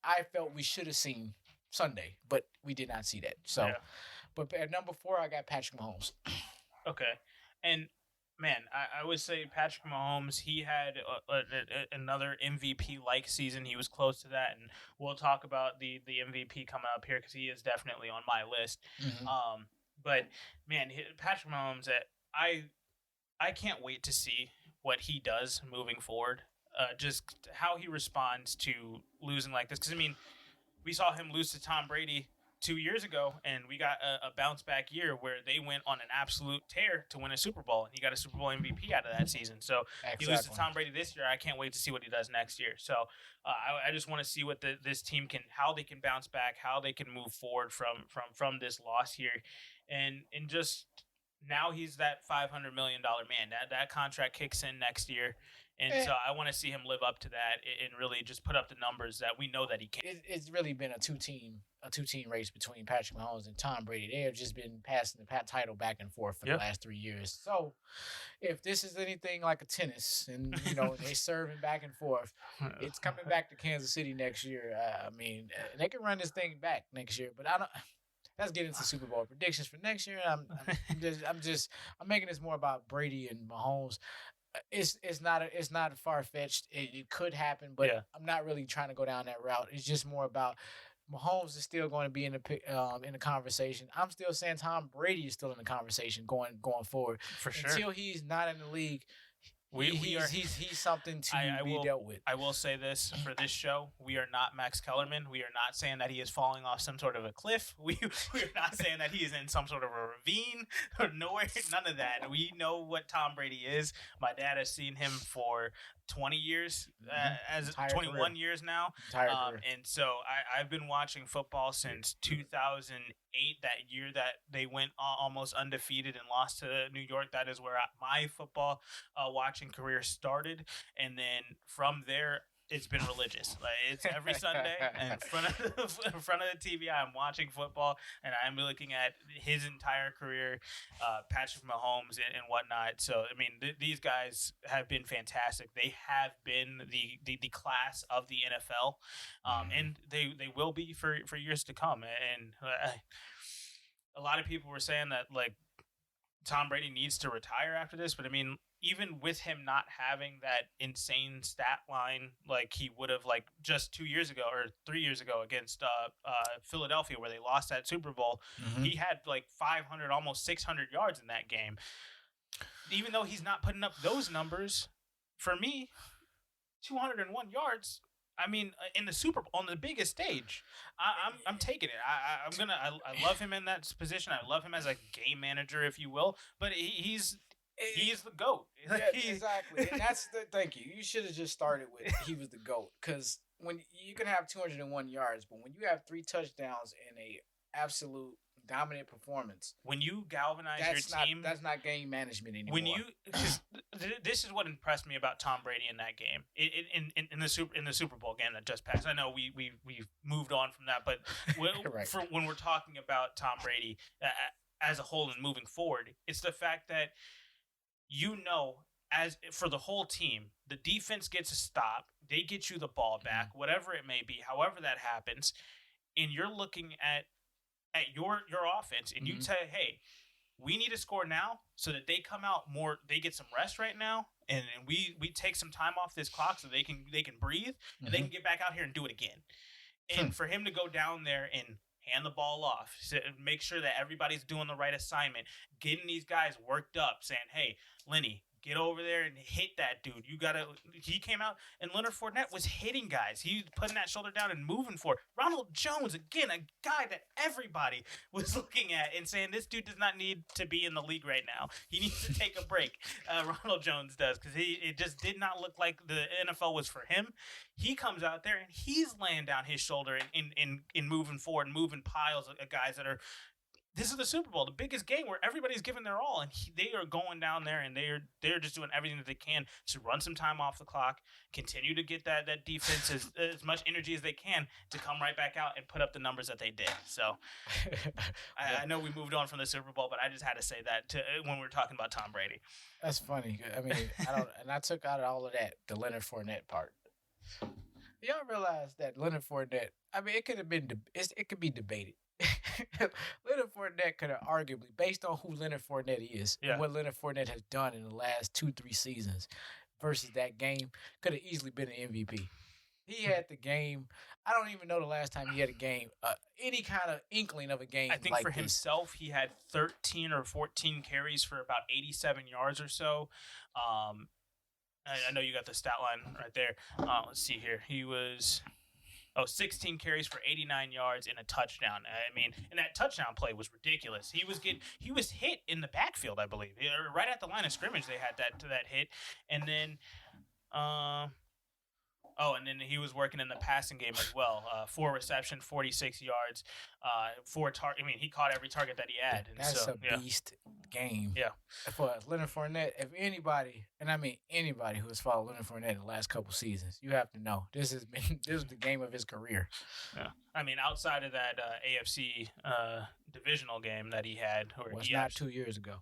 I felt we should have seen Sunday, but we did not see that. So, but at number 4, I got Patrick Mahomes. Okay. And man, I would say Patrick Mahomes, he had another MVP-like season. He was close to that, and we'll talk about the MVP coming up here because he is definitely on my list. Mm-hmm. But man, Patrick Mahomes, I can't wait to see what he does moving forward. Just how he responds to losing like this, because I mean, we saw him lose to Tom Brady 2 years ago, and we got a bounce back year where they went on an absolute tear to win a Super Bowl, and he got a Super Bowl MVP out of that season. So He loses to Tom Brady this year. I can't wait to see what he does next year. So I just want to see what this team how they can bounce back, how they can move forward from this loss here, and just now he's that $500 million man. That contract kicks in next year. And so I want to see him live up to that and really just put up the numbers that we know that he can. It's really been a two-team race between Patrick Mahomes and Tom Brady. They have just been passing the title back and forth for the last 3 years. So if this is anything like a tennis and, you know, they serving back and forth, it's coming back to Kansas City next year. I mean, they can run this thing back next year, but I don't. Let's get into Super Bowl predictions for next year. I'm making this more about Brady and Mahomes. it's not far fetched. It could happen, but Yeah. I'm not really trying to go down that route. It's just more about Mahomes is still going to be in the conversation. I'm still saying Tom Brady is still in the conversation going forward. For sure. Until he's not in the league, he's something to be dealt with. I will say this for this show: we are not Max Kellerman. We are not saying that he is falling off some sort of a cliff. We are not saying that he is in some sort of a ravine or nowhere. None of that. We know what Tom Brady is. My dad has seen him for 20 years, as Entire 21 career. years now. Entire career. And so I've been watching football since 2008, that year that they went almost undefeated and lost to New York. That is where my football watching career started. And then from there, it's been religious. Like, it's every Sunday in front of the TV. I'm watching football, and I'm looking at his entire career, Patrick Mahomes and whatnot. So I mean, these guys have been fantastic. They have been the class of the NFL, and they will be for years to come. And a lot of people were saying that like Tom Brady needs to retire after this, but I mean, even with him not having that insane stat line like he would have like just 2 years ago or 3 years ago against Philadelphia, where they lost that Super Bowl, he had like 500, almost 600 yards in that game. Even though he's not putting up those numbers, for me, 201 yards. I mean, in the Super Bowl, on the biggest stage, I'm taking it. I love him in that position. I love him as a game manager, if you will. But he's the GOAT. Yeah, exactly. And that's the thank you. You should have just started with he was the GOAT, because when you can have 201 yards, but when you have 3 touchdowns and a absolute dominant performance, when you galvanize your team, that's not game management anymore. When you, this is what impressed me about Tom Brady in that game, in the Super Bowl game that just passed. I know we've moved on from that, but Right. when we're talking about Tom Brady as a whole and moving forward, it's the fact that as for the whole team, the defense gets a stop, they get you the ball back, whatever it may be, however that happens, and you're looking at your offense, and you say, hey, we need to score now so that they come out more, they get some rest right now, and we take some time off this clock so they can breathe, and they can get back out here and do it again. And for him to go down there and hand the ball off, make sure that everybody's doing the right assignment, getting these guys worked up, saying, hey, Lenny, get over there and hit that dude. He came out, and Leonard Fournette was hitting guys. He was putting that shoulder down and moving forward. Ronald Jones, again, a guy that everybody was looking at and saying, this dude does not need to be in the league right now. He needs to take a break. Ronald Jones does, because it just did not look like the NFL was for him. He comes out there, and he's laying down his shoulder and moving forward, and moving piles of guys that are – this is the Super Bowl, the biggest game where everybody's giving their all, and they are going down there, and they're just doing everything that they can to run some time off the clock, continue to get that defense as much energy as they can to come right back out and put up the numbers that they did. So I know we moved on from the Super Bowl, but I just had to say that when we were talking about Tom Brady. That's funny. I mean, I took out all of that, the Leonard Fournette part. Y'all realize that Leonard Fournette, I mean, it could be debated. Leonard Fournette could have arguably, based on who Leonard Fournette is, and what Leonard Fournette has done in the last 2-3 seasons versus that game, could have easily been an MVP. He had the game. I don't even know the last time he had a game, any kind of inkling of a game. I think like for this. himself, he had 13 or 14 carries for about 87 yards or so. I know you got the stat line right there. Let's see here. He was 16 carries for 89 yards and a touchdown. I mean, and that touchdown play was ridiculous. He was hit in the backfield, I believe. Right at the line of scrimmage, they had that hit. And then and then he was working in the passing game as well. 4 reception, 46 yards, 4 target. I mean, he caught every target that he had. And that's a beast game. Yeah. For Leonard Fournette, if anybody, and I mean anybody who has followed Leonard Fournette in the last couple seasons, you have to know this is the game of his career. Yeah. I mean, outside of that AFC divisional game that he had, not 2 years ago.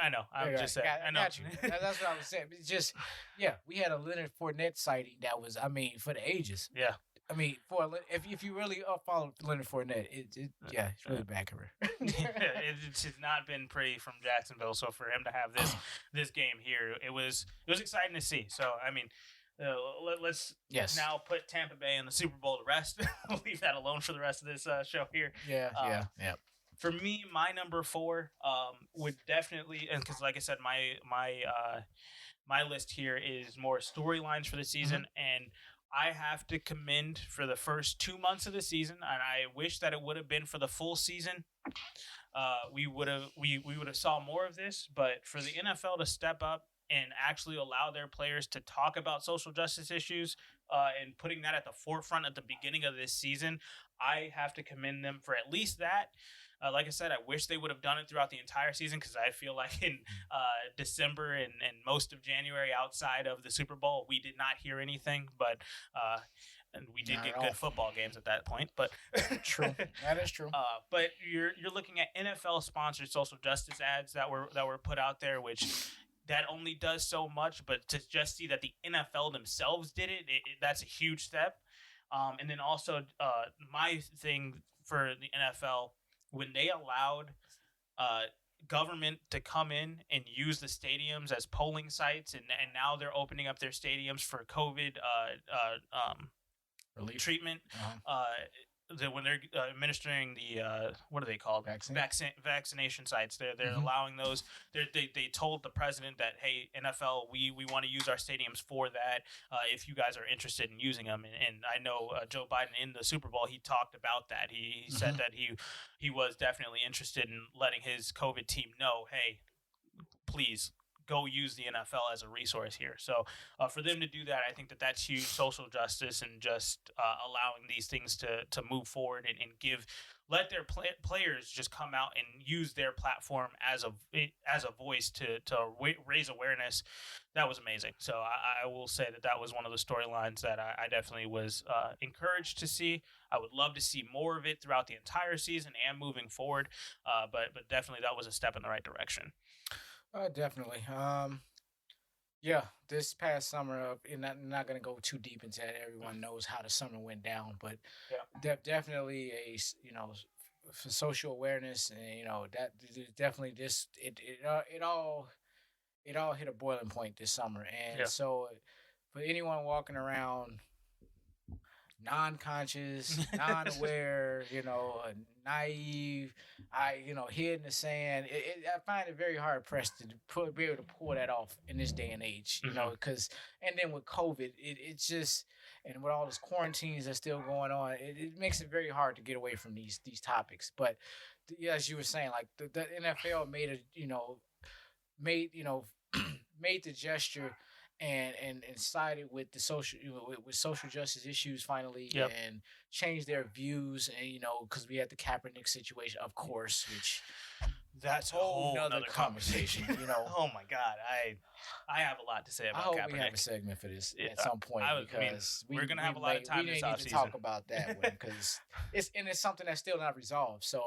I know. I'm just saying. I know. Got you. That's what I was saying. It's just, we had a Leonard Fournette sighting that was, I mean, for the ages. Yeah. I mean, if you really follow Leonard Fournette, it's really bad career. It's not been pretty from Jacksonville. So for him to have this game here, it was exciting to see. So I mean, let's now put Tampa Bay in the Super Bowl to rest. We'll leave that alone for the rest of this show here. Yeah. For me, my number 4 would definitely, and because like I said, my list here is more storylines for the season, and I have to commend for the first 2 months of the season, and I wish that it would have been for the full season. We would have saw more of this, but for the NFL to step up and actually allow their players to talk about social justice issues and putting that at the forefront at the beginning of this season, I have to commend them for at least that. Like I said, I wish they would have done it throughout the entire season because I feel like in December and most of January outside of the Super Bowl, we did not hear anything. But and we did get good football games at that point. But true, that is true. But you're looking at NFL sponsored social justice ads that were put out there, which that only does so much. But to just see that the NFL themselves did it that's a huge step. And then also my thing for the NFL, when they allowed government to come in and use the stadiums as polling sites, and now they're opening up their stadiums for COVID relief treatment. When they're administering the what are they called? Vaccination sites. They're allowing those. They told the president that, hey, NFL, we want to use our stadiums for that. If you guys are interested in using them, and I know Joe Biden in the Super Bowl, he talked about that. He said that he was definitely interested in letting his COVID team know, hey, please go use the NFL as a resource here. So for them to do that, I think that's huge social justice and just allowing these things to move forward and let their players just come out and use their platform as a voice to raise awareness. That was amazing. So I will say that was one of the storylines that I definitely was encouraged to see. I would love to see more of it throughout the entire season and moving forward. But definitely that was a step in the right direction. Definitely. Yeah, this past summer, and not going to go too deep into that. Everyone knows how the summer went down, but definitely for social awareness, and that definitely it all hit a boiling point this summer, and so for anyone walking around non-conscious, non-aware, naive, head in the sand. I find it very hard pressed to be able to pull that off in this day and age, because, and then with COVID, it's just, and with all these quarantines that's still going on, it makes it very hard to get away from these topics. But as you were saying, like the NFL made made the gesture and sided with the social with social justice issues finally, and changed their views, and because we had the Kaepernick situation, of course, which that's a whole nother conversation. Oh my God, I have a lot to say about Kaepernick. I hope we have a segment for this at some point, because we're gonna have a lot of time this offseason. We need to talk about that one, because it's something that's still not resolved. So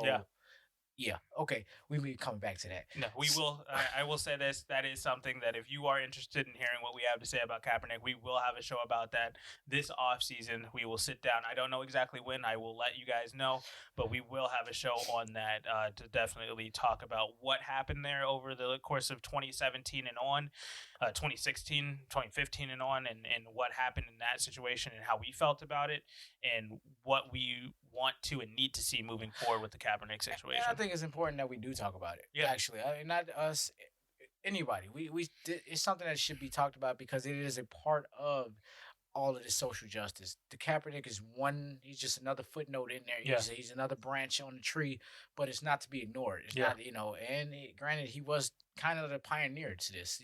yeah. Okay. We'll be coming back to that. No, we will. I will say this. That is something that if you are interested in hearing what we have to say about Kaepernick, we will have a show about that this off season. We will sit down. I don't know exactly when. I will let you guys know, but we will have a show on that to definitely talk about what happened there over the course of 2017 and on, 2016, 2015 and on, and what happened in that situation and how we felt about it and what we want to and need to see moving forward with the Kaepernick situation. And I think it's important that we do talk about it. Yeah, actually, not us, anybody. It's something that should be talked about, because it is a part of all of this social justice. The Kaepernick is one. He's just another footnote in there. He's another branch on the tree, but it's not to be ignored. It's not, And granted, he was kind of the pioneer to this,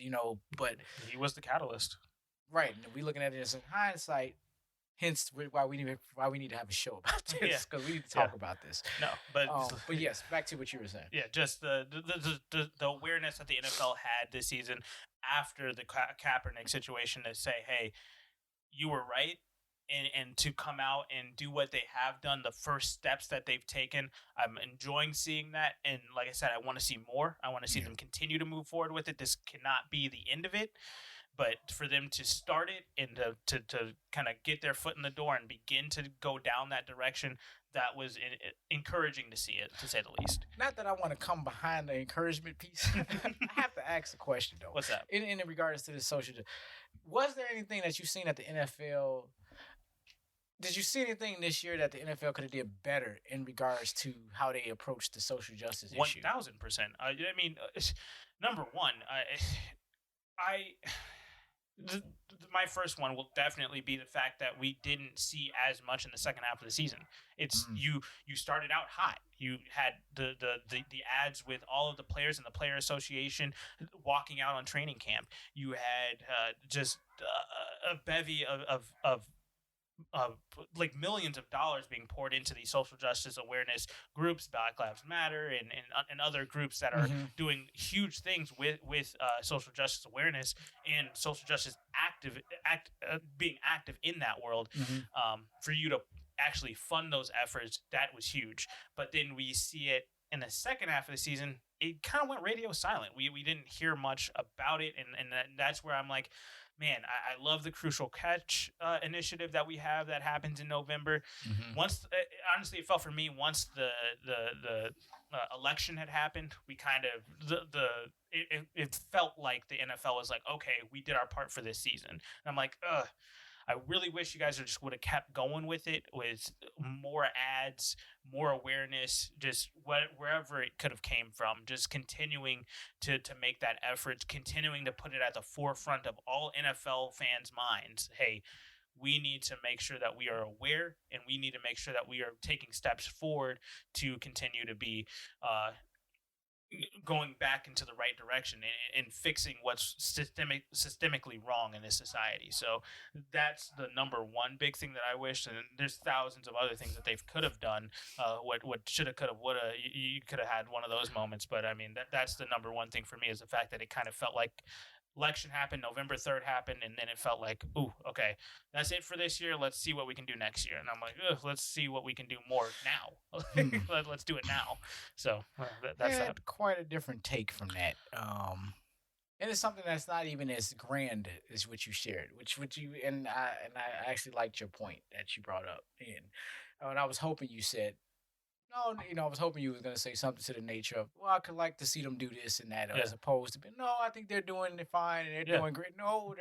but he was the catalyst. Right. And we looking at it as in hindsight. Hence, why we need to have a show about this, because we need to talk about this. No, but yes, back to what you were saying. Yeah, just the awareness that the NFL had this season after the Kaepernick situation to say, hey, you were right, and to come out and do what they have done, the first steps that they've taken. I'm enjoying seeing that, and like I said, I want to see more. I want to see them continue to move forward with it. This cannot be the end of it. but for them to start it and to kind of get their foot in the door and begin to go down that direction, that was encouraging to see it, to say the least. Not that I want to come behind the encouragement piece. I have to ask a question though. What's that? In regards to the social, was there anything that you've seen at the NFL? Did you see anything this year that the NFL could have did better in regards to how they approached the social justice issue? 1,000%. I mean, number one, my first one will definitely be the fact that we didn't see as much in the second half of the season. It's you started out hot. You had the ads with all of the players and the player association walking out on training camp. You had just a bevy of like millions of dollars being poured into these social justice awareness groups, Black Lives Matter, and other groups that are doing huge things with social justice awareness and social justice being active in that world. For you to actually fund those efforts, that was huge. But then we see it in the second half of the season, it kind of went radio silent. We didn't hear much about it, and that's where I'm like, man, I love the Crucial Catch initiative that we have that happens in November. Once, honestly, it felt for me once the election had happened, we kind of it felt like the NFL was like, okay, we did our part for this season. And I'm like, I really wish you guys just would have kept going with it, with more ads, more awareness, just wherever it could have came from, just continuing to make that effort, continuing to put it at the forefront of all NFL fans' minds. Hey, we need to make sure that we are aware, and we need to make sure that we are taking steps forward to continue to be going back into the right direction and fixing what's systemically wrong in this society. So that's the number one big thing that I wish. And there's thousands of other things that they could have done. What shoulda, coulda, woulda. You could have had one of those moments. But I mean, that's the number one thing for me, is the fact that it kind of felt like election happened, November 3rd happened, and then it felt like, ooh, okay, that's it for this year. Let's see what we can do next year. And I'm like, let's see what we can do more now. Let's do it now. So that's that. Quite a different take from that. And it's something that's not even as grand as what you shared, which you and I actually liked your point that you brought up. And I was hoping you said, no, I was hoping you were going to say something to the nature of, well, I could like to see them do this and that, as opposed to, no, I think they're doing it fine and they're doing great. No,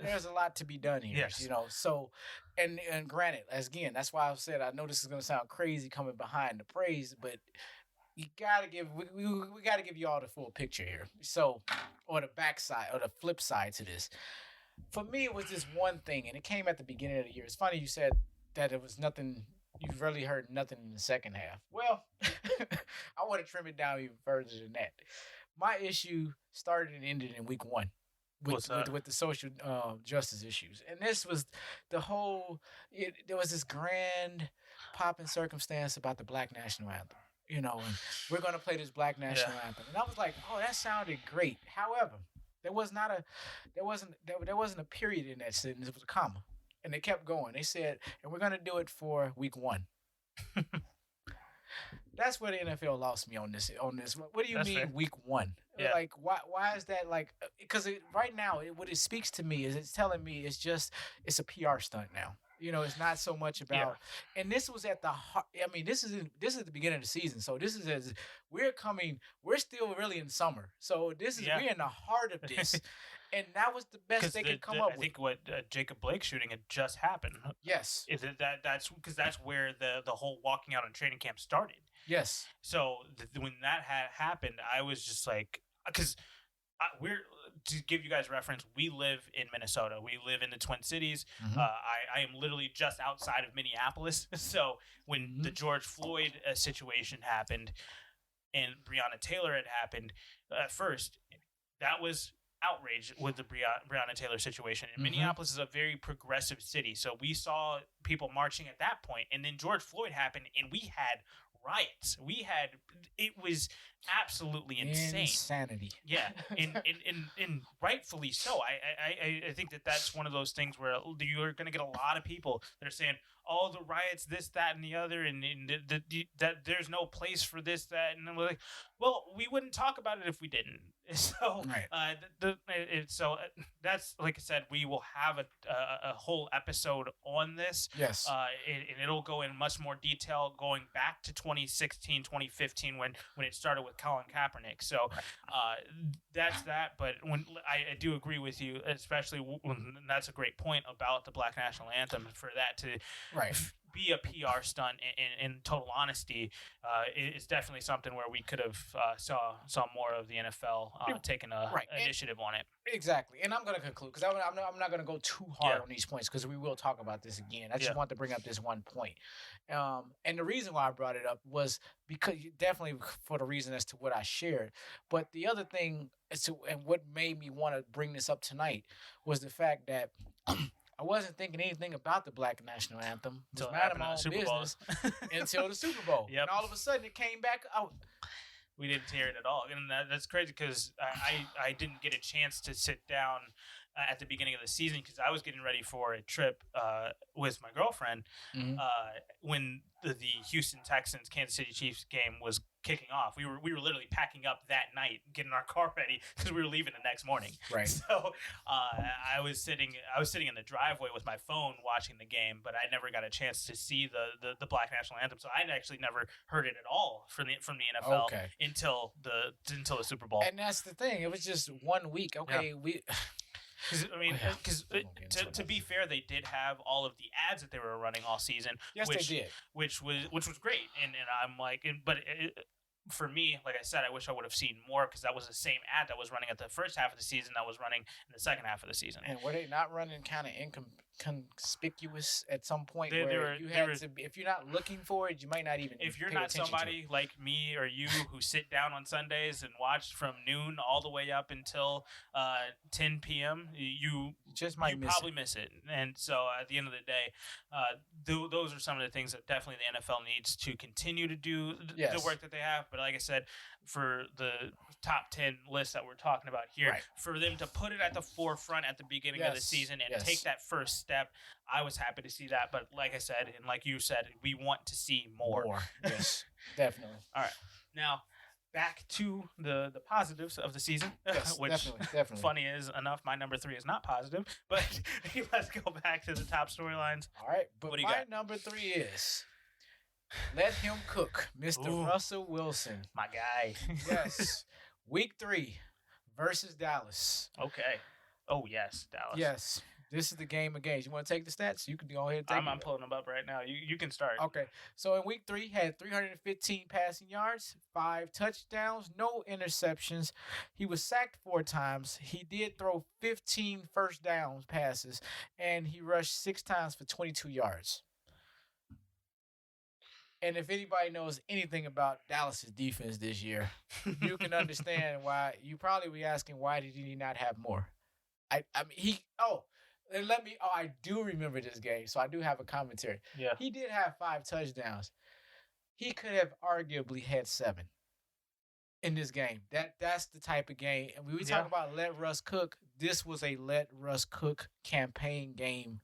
there's a lot to be done here. Yes. So, and granted, again, that's why I said, I know this is going to sound crazy coming behind the praise, but you got to we got to give you all the full picture here. So, or the backside or the flip side to this. For me, it was this one thing, and it came at the beginning of the year. It's funny you said that it was nothing. You've really heard nothing in the second half. Well, I want to trim it down even further than that. My issue started and ended in week one with the social justice issues. And this was the whole, there was this grand popping circumstance about the Black National Anthem. And we're going to play this Black National Anthem. And I was like, oh, that sounded great. However, there wasn't a period in that sentence. It was a comma. And they kept going. They said, and we're going to do it for week one. That's where the NFL lost me on this. What do you mean fair. Week one? Yeah. Like, why is that like, because right now, what it speaks to me is it's telling me it's a PR stunt now. It's not so much about, and this was at the heart. I mean, this is the beginning of the season. So this is we're still really in summer. So we're in the heart of this. And that was the best they could come up with. I think what Jacob Blake shooting had just happened. Yes. Is it that's because that's where the whole walking out on training camp started. Yes. So when that had happened, I was just like, because to give you guys reference, we live in Minnesota. We live in the Twin Cities. I am literally just outside of Minneapolis. So when the George Floyd situation happened and Breonna Taylor had happened, at first, that was outrage with the Breonna Taylor situation. And Minneapolis is a very progressive city. So we saw people marching at that point. And then George Floyd happened and we had riots. It was absolutely insane. Insanity. Yeah. And rightfully so. I think that's one of those things where you're going to get a lot of people that are saying, oh, the riots, this, that, and the other, and that there's no place for this, that. And I'm like, well, we wouldn't talk about it if we didn't. So, Right. That's like I said, we will have a whole episode on this. Yes. And it'll go in much more detail going back to 2016, 2015 when it started with Colin Kaepernick. So, that's that. But when I do agree with you, especially when that's a great point about the Black National Anthem, for that to Right. be a PR stunt in total honesty, it's definitely something where we could have saw more of the NFL taking a initiative on it. Exactly. And I'm going to conclude because I'm not going to go too hard on these points because we will talk about this again. I just want to bring up this one point. And the reason why I brought it up was because definitely for the reason as to what I shared. But the other thing and what made me want to bring this up tonight was the fact that I wasn't thinking anything about the Black National Anthem. Just minding my own business until the Super Bowl. Yep. And all of a sudden it came back out. We didn't hear it at all. And that's crazy because I didn't get a chance to sit down at the beginning of the season because I was getting ready for a trip with my girlfriend when the Houston Texans Kansas City Chiefs game was kicking off. We were literally packing up that night, getting our car ready because we were leaving the next morning. Right. So I was sitting in the driveway with my phone watching the game, but I never got a chance to see the Black National Anthem. So I actually never heard it at all from the NFL until the Super Bowl. And that's the thing. It was just 1 week. Okay, Because to be fair, they did have all of the ads that they were running all season. Yes, they did, which was great. And I'm like, for me, like I said, I wish I would have seen more because that was the same ad that was running at the first half of the season that was running in the second half of the season. And were they not running kind of inconspicuous at some point? If you're not looking for it, you might not even. If you're not somebody like me or you who sit down on Sundays and watch from noon all the way up until 10 p.m., you probably miss it. And so at the end of the day, those are some of the things that definitely the NFL needs to continue to do the work that they have. But like I said, for the top 10 list that we're talking about here, for them to put it at the forefront at the beginning of the season and take that first step, I was happy to see that. But like I said, and like you said, we want to see more. Yes, definitely. All right. Now, back to the positives of the season, which definitely. Funny is enough, my number 3 is not positive. But let's go back to the top storylines. All right, but what do you my got? number 3 is let him cook, Mr. Russell Wilson. My guy. Yes. Week 3 versus Dallas. Okay. Oh, yes, Dallas. Yes. This is the game of games. You want to take the stats? You can go ahead and take them. I'm pulling them up right now. You can start. Okay. So in week 3, he had 315 passing yards, 5 touchdowns, no interceptions. He was sacked 4 times. He did throw 15 first down passes, and he rushed 6 times for 22 yards. And if anybody knows anything about Dallas's defense this year, you can understand why. You probably be asking, why did he not have more? I do remember this game, so I do have a commentary. Yeah. He did have 5 touchdowns. He could have arguably had 7 in this game. That's the type of game. And when we talk about let Russ cook, this was a let Russ cook campaign game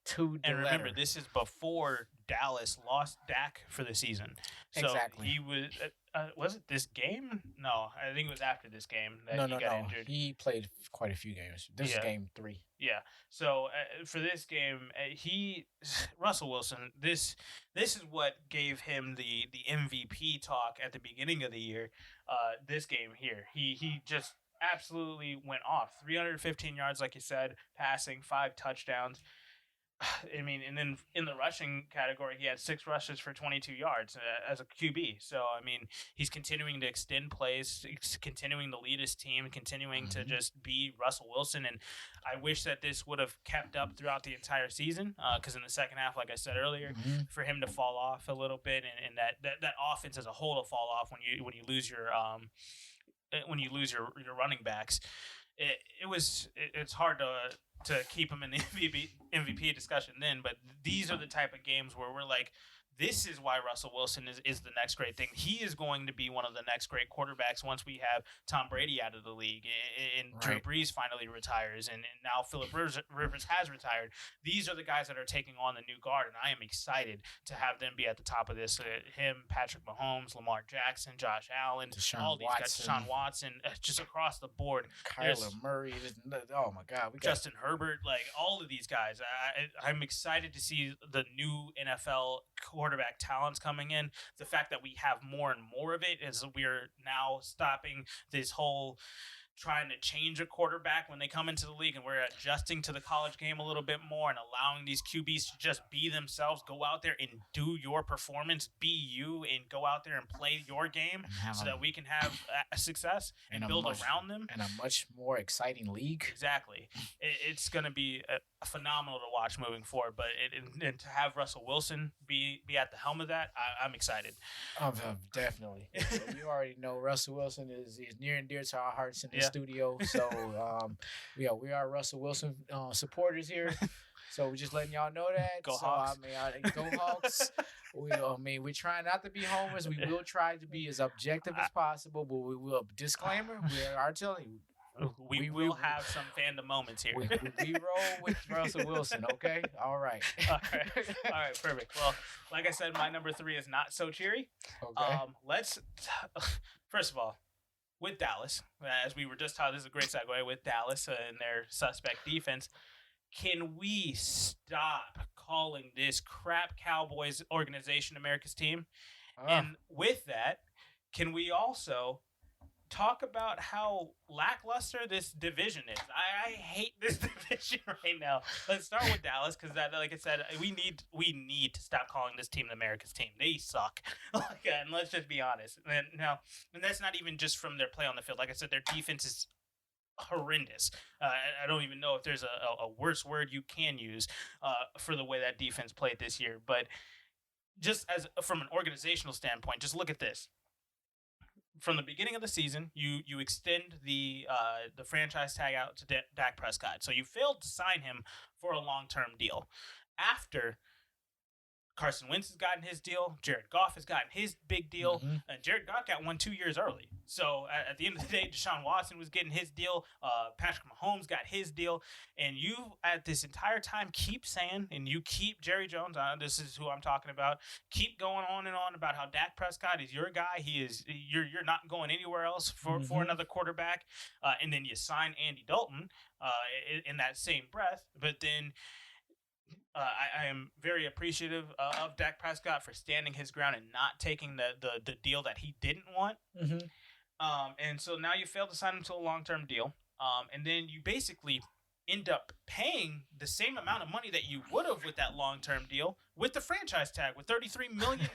to the And remember, letter. this is before Dallas lost Dak for the season. So Exactly. he was it this game? No, I think it was after this game that he got injured. He played quite a few games. This is game 3. Yeah. So for this game, Russell Wilson, this is what gave him the MVP talk at the beginning of the year. This game here, he just absolutely went off. 315 yards, like you said, passing, 5 touchdowns. I mean, and then in the rushing category, he had 6 rushes for 22 yards as a QB. So, I mean, he's continuing to extend plays, continuing to lead his team, continuing to just be Russell Wilson. And I wish that this would have kept up throughout the entire season because in the second half, like I said earlier, for him to fall off a little bit and that offense as a whole to fall off when you lose your running backs, it's hard to keep him in the MVP discussion then, but these are the type of games where we're like, This is why Russell Wilson is the next great thing. He is going to be one of the next great quarterbacks once we have Tom Brady out of the league and Drew Brees finally retires, and now Phillip Rivers has retired. These are the guys that are taking on the new guard, and I am excited to have them be at the top of this. Him, Patrick Mahomes, Lamar Jackson, Josh Allen, all these guys, Deshaun Watson, just across the board. Kyler Murray. Oh, my God. Justin Herbert, like all of these guys. I'm excited to see the new NFL quarterback talents coming in. The fact that we have more and more of it is we're now stopping this whole trying to change a quarterback when they come into the league, and we're adjusting to the college game a little bit more and allowing these QBs to just be themselves, go out there and do your performance, be you, and go out there and play your game so that we can have a success and build around them. And a much more exciting league. Exactly. It's going to be phenomenal to watch moving forward, but and to have Russell Wilson be at the helm of that, I'm excited. Definitely. You already know Russell Wilson is near and dear to our hearts in the studio. So, we are Russell Wilson supporters here. So we're just letting y'all know that. Go Hawks. Go Hawks. We're trying not to be homers. We will try to be as objective as possible, but we will. Disclaimer: we are telling you. We will have some fandom moments here. We roll with Russell Wilson, okay? All right. All right, perfect. Well, like I said, my number 3 is not so cheery. Okay. Let's first of all, with Dallas, as we were just talking, this is a great segue with Dallas and their suspect defense. Can we stop calling this crap Cowboys organization America's team? And with that, can we also talk about how lackluster this division is? I hate this division right now. Let's start with Dallas because, like I said, we need to stop calling this team the America's team. They suck. And let's just be honest. And that's not even just from their play on the field. Like I said, their defense is horrendous. I don't even know if there's a worse word you can use for the way that defense played this year. But just as from an organizational standpoint, just look at this. From the beginning of the season, you extend the franchise tag out to Dak Prescott. So you failed to sign him for a long-term deal. After Carson Wentz has gotten his deal, Jared Goff has gotten his big deal, and Jared Goff got one 2 years early. So at the end of the day, Deshaun Watson was getting his deal, Patrick Mahomes got his deal, and you at this entire time keep saying, and you keep Jerry Jones, this is who I'm talking about, keep going on and on about how Dak Prescott is your guy. You're not going anywhere else for another quarterback, and then you sign Andy Dalton in that same breath, but then I am very appreciative of Dak Prescott for standing his ground and not taking the deal that he didn't want. And so now you failed to sign him to a long-term deal. And then you basically end up paying the same amount of money that you would have with that long-term deal with the franchise tag with $33 million.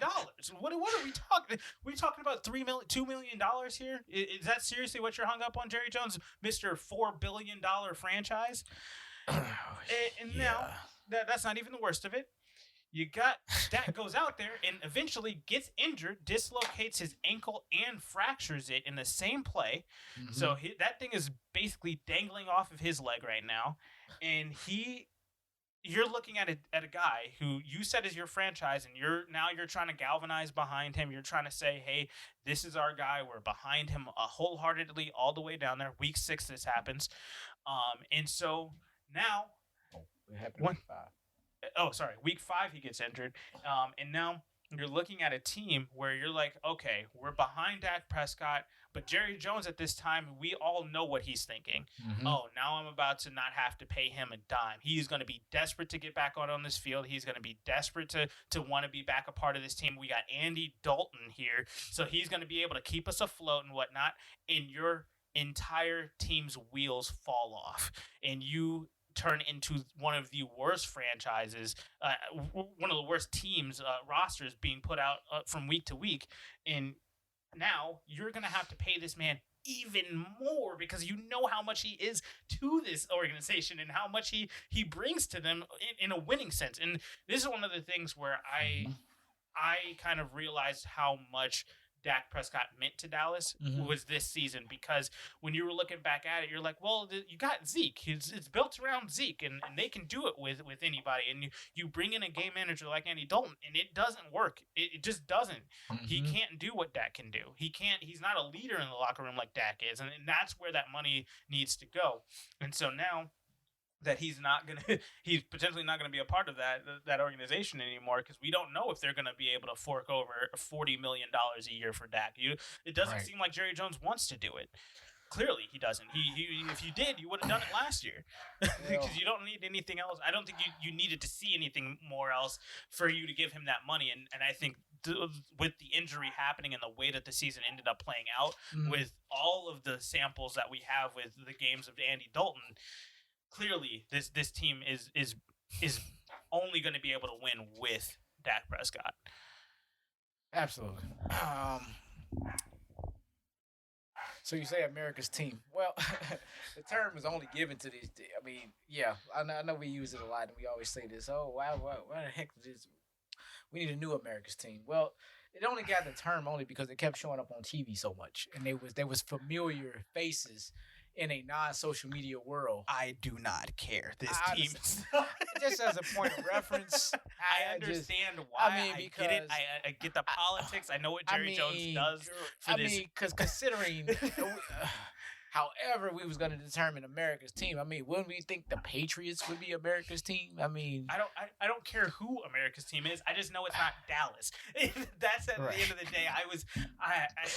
What are we talking? We're talking about $2 million here? Is that seriously what you're hung up on, Jerry Jones, Mr. $4 billion franchise? And now... That's not even the worst of it. You got Dak goes out there and eventually gets injured, dislocates his ankle and fractures it in the same play. So that thing is basically dangling off of his leg right now. And you're looking at a guy who you said is your franchise, and you're trying to galvanize behind him. You're trying to say, hey, this is our guy. We're behind him wholeheartedly all the way down there. Week 6, this happens. And so now... It happened week 5. Week 5 he gets injured. And now you're looking at a team where you're like, okay, we're behind Dak Prescott, but Jerry Jones at this time, we all know what he's thinking. Oh, now I'm about to not have to pay him a dime. He's going to be desperate to get back on this field. He's going to be desperate to want to be back a part of this team. We got Andy Dalton here, so he's going to be able to keep us afloat and whatnot. And your entire team's wheels fall off, and you turn into one of the worst franchises, one of the worst teams, rosters being put out from week to week. And now you're going to have to pay this man even more because you know how much he is to this organization and how much he brings to them in a winning sense. And this is one of the things where I kind of realized how much Dak Prescott meant to Dallas was this season, because when you were looking back at it, you're like, well, you got Zeke. It's built around Zeke, and they can do it with anybody. And you bring in a game manager like Andy Dalton, and it doesn't work. It just doesn't. He can't do what Dak can do. He's not a leader in the locker room like Dak is, and that's where that money needs to go. And so now that he's potentially not gonna be a part of that organization anymore, because we don't know if they're gonna be able to fork over $40 million a year for Dak. It doesn't seem like Jerry Jones wants to do it. Clearly, he doesn't. He if you did, you would have done it last year, because you don't need anything else. I don't think you needed to see anything more else for you to give him that money. And I think with the injury happening and the way that the season ended up playing out, with all of the samples that we have with the games of Andy Dalton, clearly this team is only going to be able to win with Dak Prescott. Absolutely. So you say America's team. Well, the term is only given to these. I mean, yeah, I know we use it a lot, and we always say this. Oh, why the heck is this? We need a new America's team. Well, it only got the term only because it kept showing up on TV so much, and there was familiar faces in a non-social media world. I do not care. This team, just as a point of reference, I understand why. I get it. I get the politics. I know what Jerry Jones does for this. Because considering, however, we was going to determine America's team. I mean, wouldn't we think the Patriots would be America's team? I mean, I don't care who America's team is. I just know it's not Dallas. That's at the end of the day.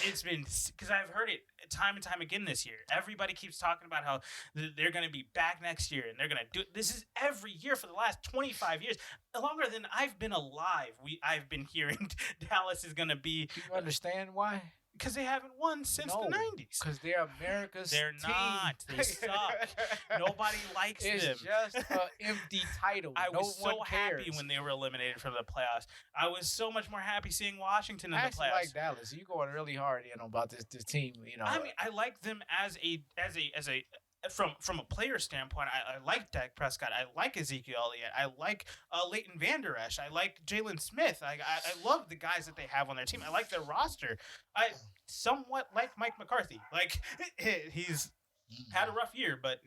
It's been, because I've heard it time and time again this year. Everybody keeps talking about how they're going to be back next year, and they're going to do this. Is every year for the last 25 years, longer than I've been alive. I've been hearing Dallas is going to be. Do you understand why? Because they haven't won since the 90s. Because they're America's They're team. not. They suck. Nobody likes them. It's just an empty title. I was so happy when they were eliminated from the playoffs. I was so much more happy seeing Washington in the playoffs. I like Dallas. You going really hard about this team. You know. I mean, I like them as a from a player standpoint. I like Dak Prescott. I like Ezekiel Elliott. I like Leighton Vander Esch. I like Jalen Smith. I love the guys that they have on their team. I like their roster. I somewhat like Mike McCarthy. Like, he's had a rough year, but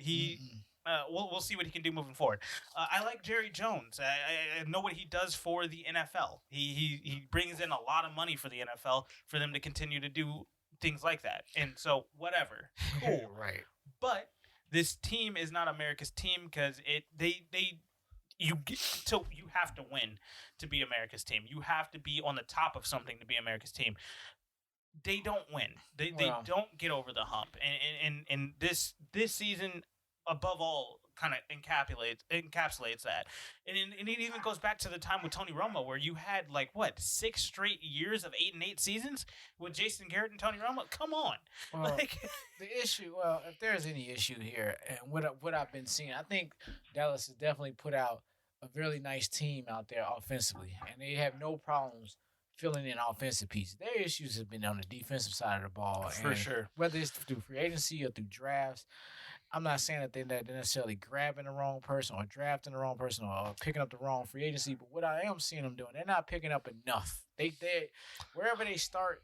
we'll see what he can do moving forward. I like Jerry Jones. I know what he does for the NFL. He brings in a lot of money for the NFL for them to continue to do things like that. And so whatever, cool, right? But this team is not America's team, because you have to win to be America's team. You have to be on the top of something to be America's team. They don't win. They don't get over the hump. And this season, above all, kind of encapsulates that. And it even goes back to the time with Tony Romo, where you had 6 straight years of 8-8 seasons with Jason Garrett and Tony Romo. Come on. Well, the issue, if there's any issue here, and what I've been seeing, I think Dallas has definitely put out a really nice team out there offensively, and they have no problems filling in offensive pieces. Their issues have been on the defensive side of the ball. For sure. Whether it's through free agency or through drafts. I'm not saying that they're necessarily grabbing the wrong person or drafting the wrong person or picking up the wrong free agency, but what I am seeing them doing, they're not picking up enough. They wherever they start,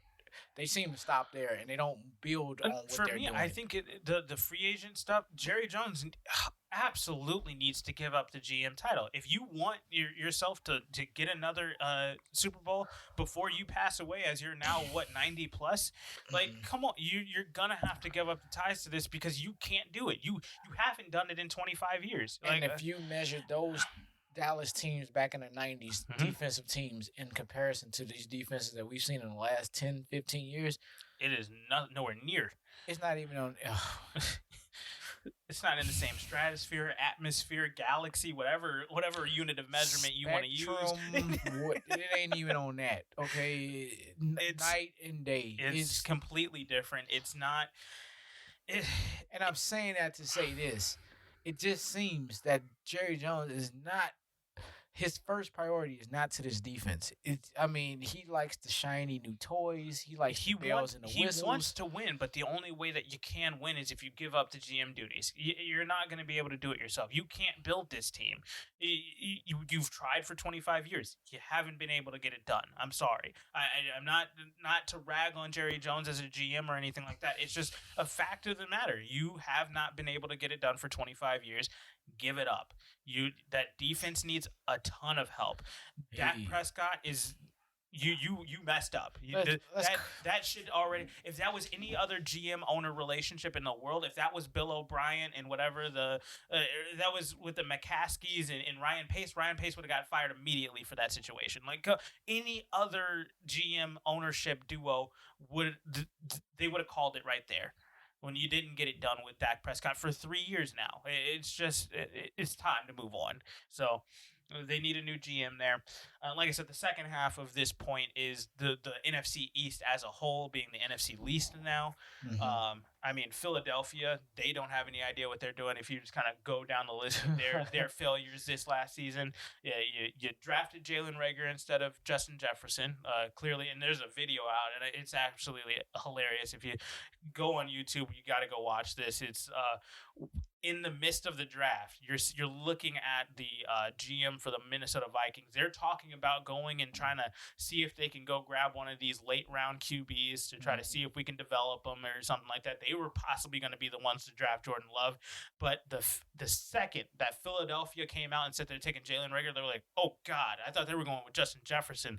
they seem to stop there, and they don't build on what they're doing. For me, I think the free agent stuff, Jerry Jones absolutely needs to give up the GM title. If you want yourself to get another Super Bowl before you pass away, as you're now 90 plus, come on, you're gonna have to give up the ties to this, because you can't do it. You haven't done it in 25 years. And if you measure those Dallas teams back in the 90s, defensive teams, in comparison to these defenses that we've seen in the last 10, 15 years, it is nowhere near. It's not even on. It's not in the same stratosphere, atmosphere, galaxy, whatever unit of measurement you want to use. It ain't even on that. Okay, it's night and day. It's completely different. It's not. And I'm saying that to say this: it just seems that Jerry Jones is not his first priority is not to this defense. I mean, he likes the shiny new toys. He likes the bells and the whistles. He wants to win, but the only way that you can win is if you give up the GM duties. You're not going to be able to do it yourself. You can't build this team. You've tried for 25 years. You haven't been able to get it done. I'm sorry. I'm not to rag on Jerry Jones as a GM or anything like that. It's just a fact of the matter. You have not been able to get it done for 25 years. Give it up. That defense needs a ton of help. Dak Prescott is you messed up. That should already. If that was any other GM owner relationship in the world, if that was Bill O'Brien and whatever that was with the McCaskies and Ryan Pace would have got fired immediately for that situation. Like any other GM ownership duo they would have called it right there. When you didn't get it done with Dak Prescott for 3 years now. It's just, it's time to move on. So they need a new GM there. Like I said, the second half of this point is the NFC East as a whole being the NFC least now. Mm-hmm. I mean, Philadelphia, they don't have any idea what they're doing. If you just kind of go down the list of their failures this last season, yeah, you drafted Jalen Reagor instead of Justin Jefferson, clearly. And there's a video out, and it's absolutely hilarious. If you go on YouTube, you got to go watch this. It's in the midst of the draft. You're looking at the GM for the Minnesota Vikings. They're talking about going and trying to see if they can go grab one of these late round QBs to try to see if we can develop them or something like that. They were possibly going to be the ones to draft Jordan Love, but the second that Philadelphia came out and said they're taking Jalen Reagor, they were like, "Oh God, I thought they were going with Justin Jefferson.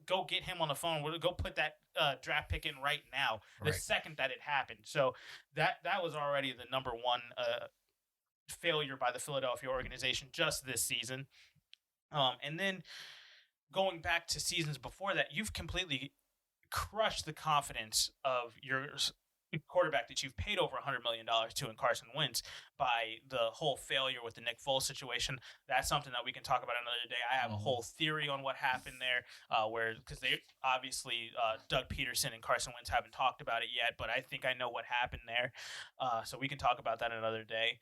Go get him on the phone. We'll go put that draft pick in right now." The second that it happened, so that was already the number one failure by the Philadelphia organization just this season. And then going back to seasons before that, you've completely crushed the confidence of your quarterback that you've paid over $100 million to in Carson Wentz by the whole failure with the Nick Foles situation. That's something that we can talk about another day. I have a whole theory on what happened there, because they obviously Doug Peterson and Carson Wentz haven't talked about it yet, but I think I know what happened there. So we can talk about that another day.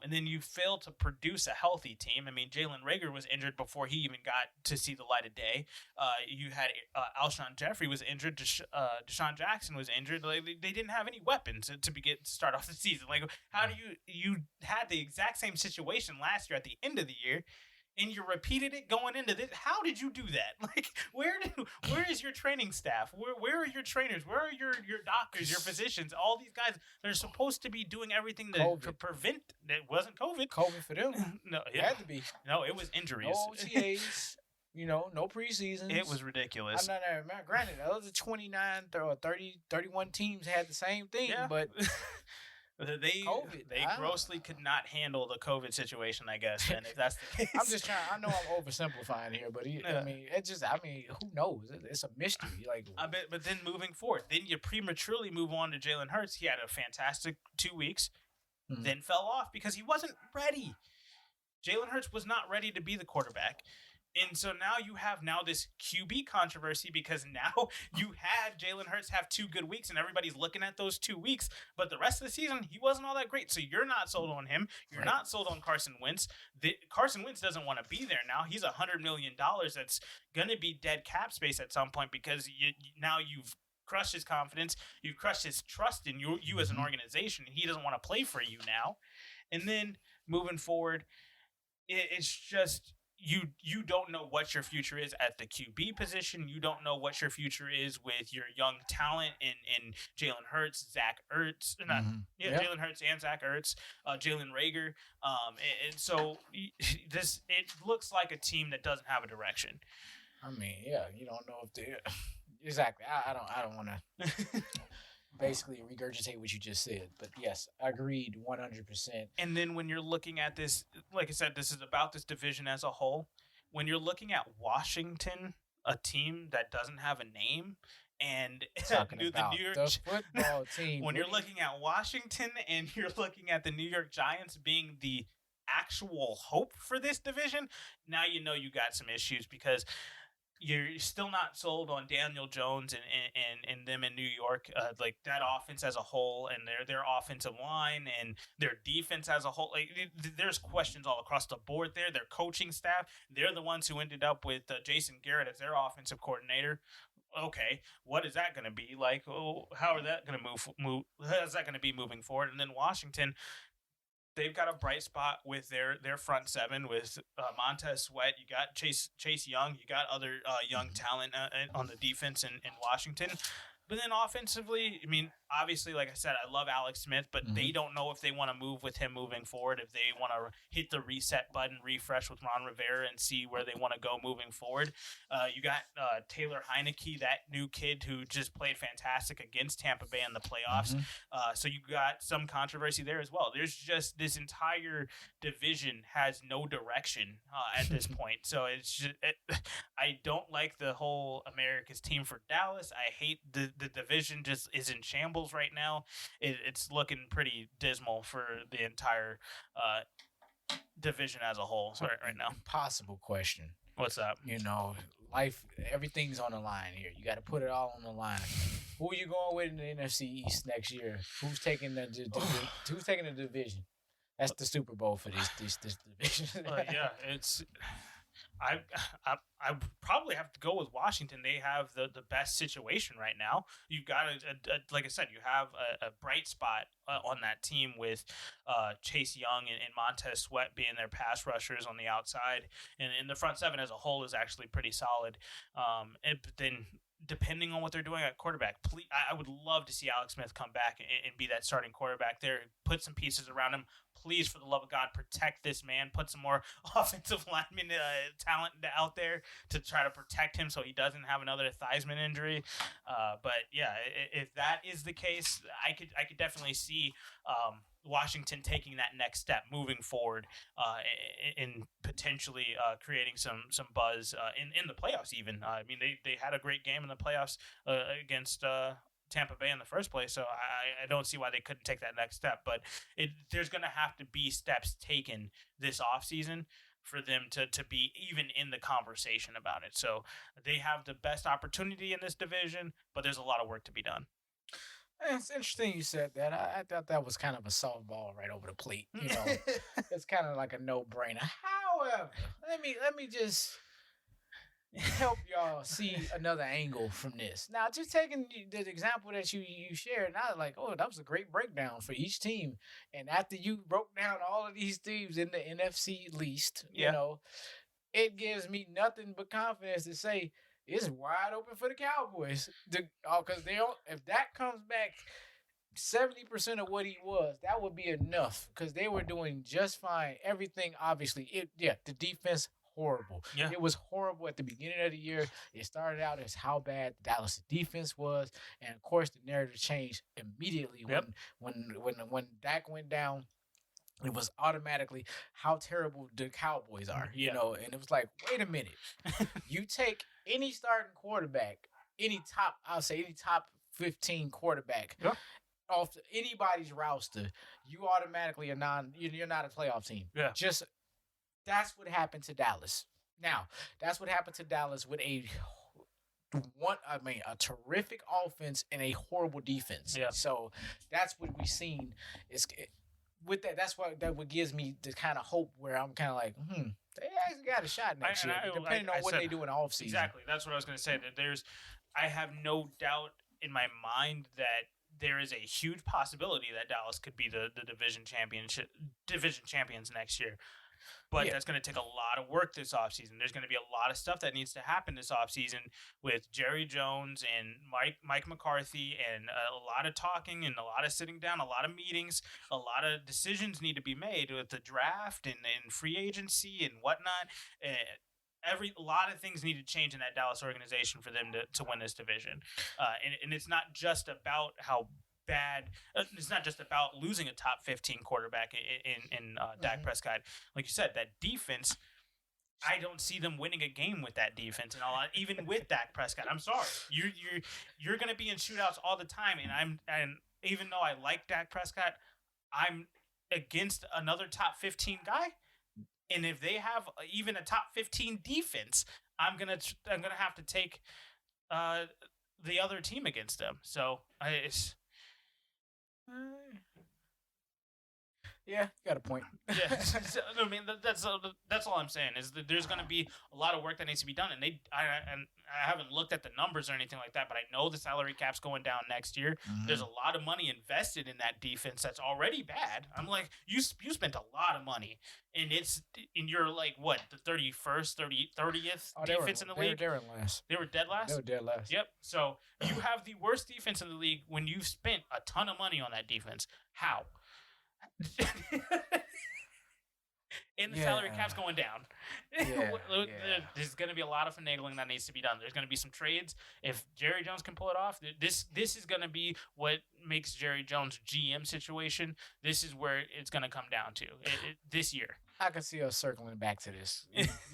And then you failed to produce a healthy team. I mean, Jalen Reagor was injured before he even got to see the light of day. You had Alshon Jeffrey was injured. Deshaun Jackson was injured. Like, they didn't have any weapons to start off the season. Like, how do you had the exact same situation last year at the end of the year, and you repeated it going into this? How did you do that? Like, where is your training staff? Where are your trainers? Where are your doctors, your physicians? All these guys that are supposed to be doing everything to prevent. It wasn't COVID. COVID for them. No, it had to be. No, it was injuries. No OTAs. No preseasons. It was ridiculous. Granted, the other 29 or 30, 31 teams had the same thing, but they grossly could not handle the COVID situation, I guess. And if that's the case, I'm just trying. I know I'm oversimplifying here, but who knows? It's a mystery. Like, but then moving forward, then you prematurely move on to Jalen Hurts. He had a fantastic 2 weeks, then fell off because he wasn't ready. Jalen Hurts was not ready to be the quarterback. And so now you have this QB controversy because now you had Jalen Hurts have 2 good weeks and everybody's looking at those 2 weeks. But the rest of the season, he wasn't all that great. So you're not sold on him. You're not sold on Carson Wentz. Carson Wentz doesn't want to be there now. He's $100 million that's going to be dead cap space at some point because now you've crushed his confidence. You've crushed his trust in you as an organization. And he doesn't want to play for you now. And then moving forward, it's just... You don't know what your future is at the QB position. You don't know what your future is with your young talent in Jalen Hurts, Zach Ertz. Jalen Hurts and Zach Ertz, Jalen Reagor. And so it looks like a team that doesn't have a direction. I mean, you don't know if they exactly. I don't want to basically regurgitate what you just said, but yes, agreed 100%. And then when you're looking at this, like I said, this is about this division as a whole. When you're looking at Washington, a team that doesn't have a name, and the New York football team. When you're looking at Washington and you're looking at the New York Giants being the actual hope for this division, now you know you got some issues because you're still not sold on Daniel Jones and them in New York, like that offense as a whole, and their offensive line and their defense as a whole. Like, there's questions all across the board there. Their coaching staff, they're the ones who ended up with Jason Garrett as their offensive coordinator. Okay, what is that going to be like? Oh, how are that going to move? How is that going to be moving forward? And then Washington, they've got a bright spot with their front seven with Montez Sweat. You got Chase Young. You got other young talent on the defense in Washington. But then offensively, I mean, obviously, like I said, I love Alex Smith, but they don't know if they want to move with him moving forward, if they want to hit the reset button, refresh with Ron Rivera, and see where they want to go moving forward. You got Taylor Heineke, that new kid who just played fantastic against Tampa Bay in the playoffs. So you got some controversy there as well. There's just this entire division has no direction at this point. So it's just, I don't like the whole America's team for Dallas. I hate the division just is in shambles right now. It's looking pretty dismal for the entire division as a whole right now. Impossible question. What's up? You know, life, everything's on the line here. You got to put it all on the line. Who are you going with in the NFC East next year? Who's taking the division? That's the Super Bowl for this division. Yeah, it's. I probably have to go with Washington. They have the best situation right now. You've got like I said, you have a bright spot on that team with Chase Young and Montez Sweat being their pass rushers on the outside, and the front seven as a whole is actually pretty solid. But then, depending on what they're doing at quarterback, I would love to see Alex Smith come back and be that starting quarterback there. Put some pieces around him. Please, for the love of God, protect this man. Put some more offensive lineman talent out there to try to protect him so he doesn't have another Theismann injury. But yeah, if that is the case, I could definitely see Washington taking that next step, moving forward, and potentially creating some buzz in the playoffs. Even I mean, they had a great game in the playoffs against Tampa Bay in the first place, so I don't see why they couldn't take that next step. But there's going to have to be steps taken this offseason for them to be even in the conversation about it. So they have the best opportunity in this division, but there's a lot of work to be done. It's interesting you said that. I thought that was kind of a softball right over the plate. You know, it's kind of like a no-brainer. However, let me just help y'all see another angle from this. Now, just taking the example that you shared, and I was like, oh, that was a great breakdown for each team. And after you broke down all of these teams in the NFC least, you know, it gives me nothing but confidence to say it's wide open for the Cowboys. Because if that comes back 70% of what he was, that would be enough. Because they were doing just fine. Everything, obviously, the defense, horrible. Yeah. It was horrible at the beginning of the year. It started out as how bad Dallas' defense was, and of course the narrative changed immediately when Dak went down. It was automatically how terrible the Cowboys are, you know, and it was like, wait a minute, you take any starting quarterback, any top 15 quarterback off anybody's roster, you automatically you're not a playoff team. Yeah. That's what happened to Dallas. Now, that's what happened to Dallas with a terrific offense and a horrible defense. Yeah. So that's what we've seen. With that, that's what gives me the kind of hope where I'm kind of like, they actually got a shot next year, depending on what they do in the offseason. Exactly. That's what I was going to say. That I have no doubt in my mind that there is a huge possibility that Dallas could be the division champions next year. But that's going to take a lot of work this offseason. There's going to be a lot of stuff that needs to happen this offseason with Jerry Jones and Mike McCarthy, and a lot of talking and a lot of sitting down, a lot of meetings, a lot of decisions need to be made with the draft and free agency and whatnot. A lot of things need to change in that Dallas organization for them to win this division. And it's not just about how bad. It's not just about losing a top 15 quarterback in Dak Prescott. Like you said, that defense, I don't see them winning a game with that defense and all. Even with Dak Prescott, I'm sorry, you're going to be in shootouts all the time. And even though I like Dak Prescott, I'm against another top 15 guy. And if they have even a top 15 defense, I'm gonna have to take the other team against them. So it's. Yeah, you got a point. Yeah, so, I mean that's all I'm saying is that there's going to be a lot of work that needs to be done, and I haven't looked at the numbers or anything like that, but I know the salary cap's going down next year. Mhm. There's a lot of money invested in that defense that's already bad. I'm like, you spent a lot of money, and you're like what, the 31st, 30th defense in the league. They were last. They were dead last. They were dead last. Yep. So you have the worst defense in the league when you've spent a ton of money on that defense. How? And the salary cap's going down. There's going to be a lot of finagling that needs to be done. There's going to be some trades. If Jerry Jones can pull it off, this is going to be what makes Jerry Jones' GM situation. This is where it's going to come down to this year. I can see us circling back to this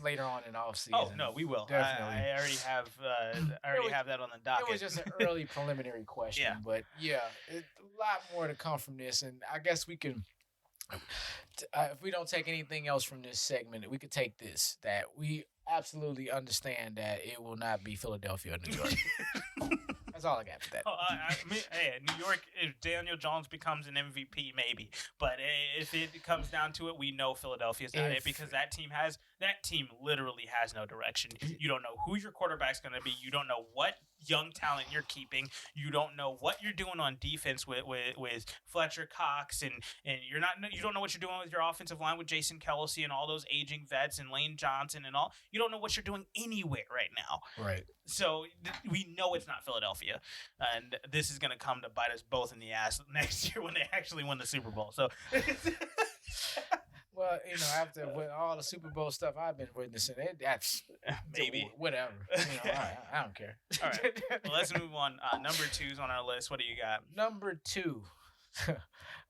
later on in the offseason. Oh no, we will. Definitely. I already have. Have that on the docket. It was just an early preliminary question, but a lot more to come from this, and I guess we can. If we don't take anything else from this segment, we could take this, that we absolutely understand that it will not be Philadelphia or New York. That's all I got for that. Hey, New York, if Daniel Jones becomes an MVP, maybe. But if it comes down to it, we know Philadelphia's not it, because that team literally has no direction. You don't know who your quarterback's going to be. You don't know what young talent you're keeping. You don't know what you're doing on defense with Fletcher Cox, and you don't know what you're doing with your offensive line with Jason Kelce and all those aging vets and Lane Johnson and all. You don't know what you're doing anywhere right now. Right. So we know it's not Philadelphia, and this is going to come to bite us both in the ass next year when they actually win the Super Bowl. So. Well, after with all the Super Bowl stuff I've been witnessing, that's maybe whatever. I don't care. All right, well, let's move on. Number 2's on our list. What do you got? Number 2.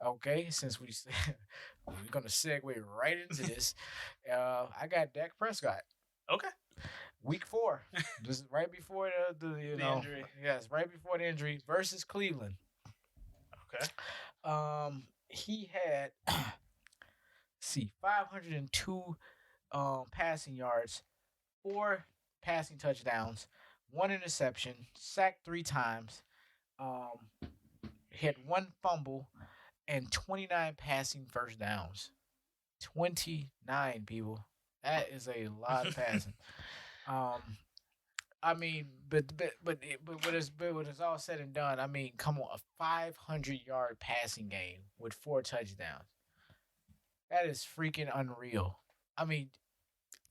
Okay, since we're gonna segue right into this, I got Dak Prescott. Okay. Week 4. This is right before the injury. Yes, right before the injury versus Cleveland. Okay. He had 502 passing yards, 4 passing touchdowns, 1 interception, sacked 3 times, had 1 fumble, and 29 passing first downs. 29 people. That is a lot of passing. I mean, but when it's all said and done, I mean, come on, a 500-yard passing game with 4 touchdowns. That is freaking unreal. I mean,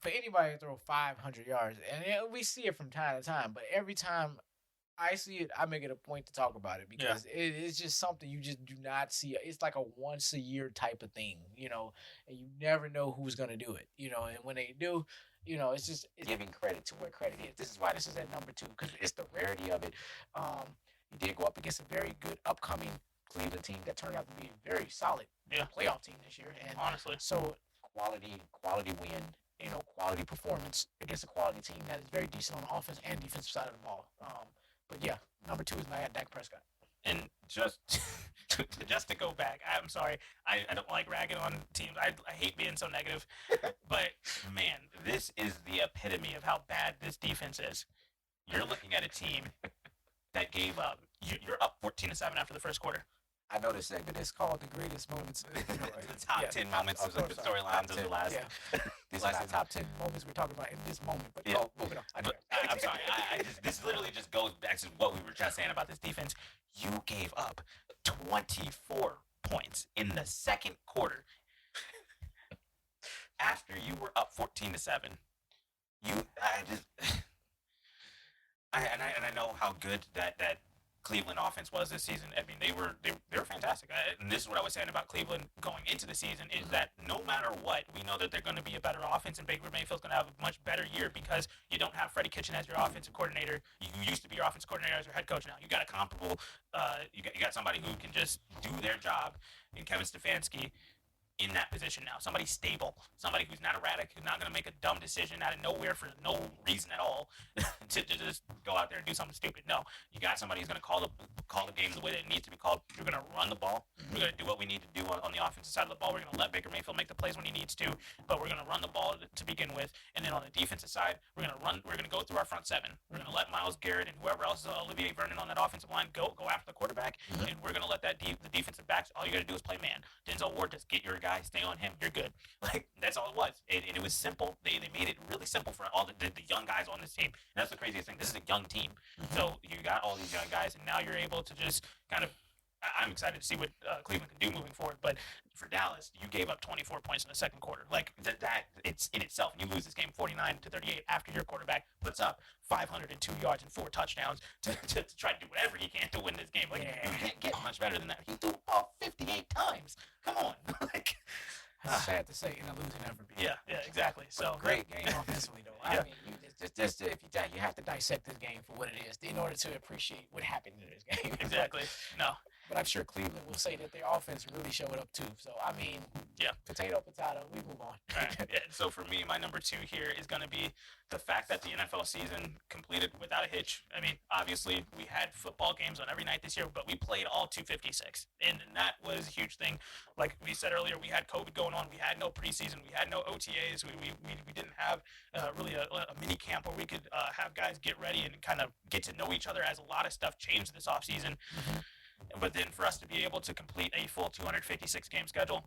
for anybody to throw 500 yards, and we see it from time to time, but every time I see it, I make it a point to talk about it because it's just something you just do not see. It's like a once-a-year type of thing, and you never know who's going to do it, and when they do, it's giving credit to where credit is. This is why this is at number 2, because it's the rarity of it. He did go up against a very good upcoming Cleveland team that turned out to be a very solid playoff team this year. And honestly, so quality win, quality performance against a quality team that is very decent on the offense and defensive side of the ball. But yeah, number 2 is my Dak Prescott. And just to go back, I'm sorry, I don't like ragging on teams. I hate being so negative, but man, this is the epitome of how bad this defense is. You're looking at a team that gave up. You're up 14-7 after the first quarter. I know this segment is called the greatest moments. The top 10 moments of the storylines of the last. Yeah. These are the top 10 moments we're talking about in this moment. But moving on. I'm sorry. This literally just goes back to what we were just saying about this defense. You gave up 24 points in the second quarter after you were up 14-7. I know how good that Cleveland offense was this season. I mean, they were fantastic. And this is what I was saying about Cleveland going into the season is that no matter what, we know that they're going to be a better offense, and Baker Mayfield's going to have a much better year because you don't have Freddie Kitchen as your offensive coordinator. You used to be your offensive coordinator as your head coach. Now you got a comparable. You got somebody who can just do their job in Kevin Stefanski. in that position now. Somebody stable, somebody who's not erratic, who's not going to make a dumb decision out of nowhere for no reason at all to just go out there and do something stupid. No, you got somebody who's going to call the game the way that it needs to be called. We're going to run the ball. We're going to do what we need to do on the offensive side of the ball. We're going to let Baker Mayfield make the plays when he needs to, but we're going to run the ball to begin with. And then on the defensive side, we're going to run. We're going to go through our front seven. We're going to let Myles Garrett and whoever else, Olivier Vernon on that offensive line, go after the quarterback, and we're going to let the defensive backs. All you got to do is play man. Denzel Ward, just get your guy, stay on him. You're good. Like, that's all it was. And it was simple. They made it really simple for all the young guys on this team. And that's the craziest thing. This is a young team. So you got all these young guys, and now you're able to just kind of. I'm excited to see what Cleveland can do moving forward. But for Dallas, you gave up 24 points in the second quarter. Like, that it's in itself. And you lose this game 49-38 after your quarterback puts up 502 yards and 4 touchdowns to try to do whatever he can to win this game. Like, you can't get much better than that. He threw the ball 58 times. Come on. Like, sad to say, in a losing effort. yeah, exactly. So great game offensively, though. I mean, you have to dissect this game for what it is in order to appreciate what happened in this game. Exactly. No. But I'm sure Cleveland will say that their offense really showed up too. So I mean, potato, we move on. Right. Yeah. So for me, my number 2 here is going to be the fact that the NFL season completed without a hitch. I mean, obviously we had football games on every night this year, but we played all 256, and that was a huge thing. Like we said earlier, we had COVID going on. We had no preseason. We had no OTAs. We didn't have really a mini camp where we could have guys get ready and kind of get to know each other, as a lot of stuff changed this offseason. But then for us to be able to complete a full 256 game schedule,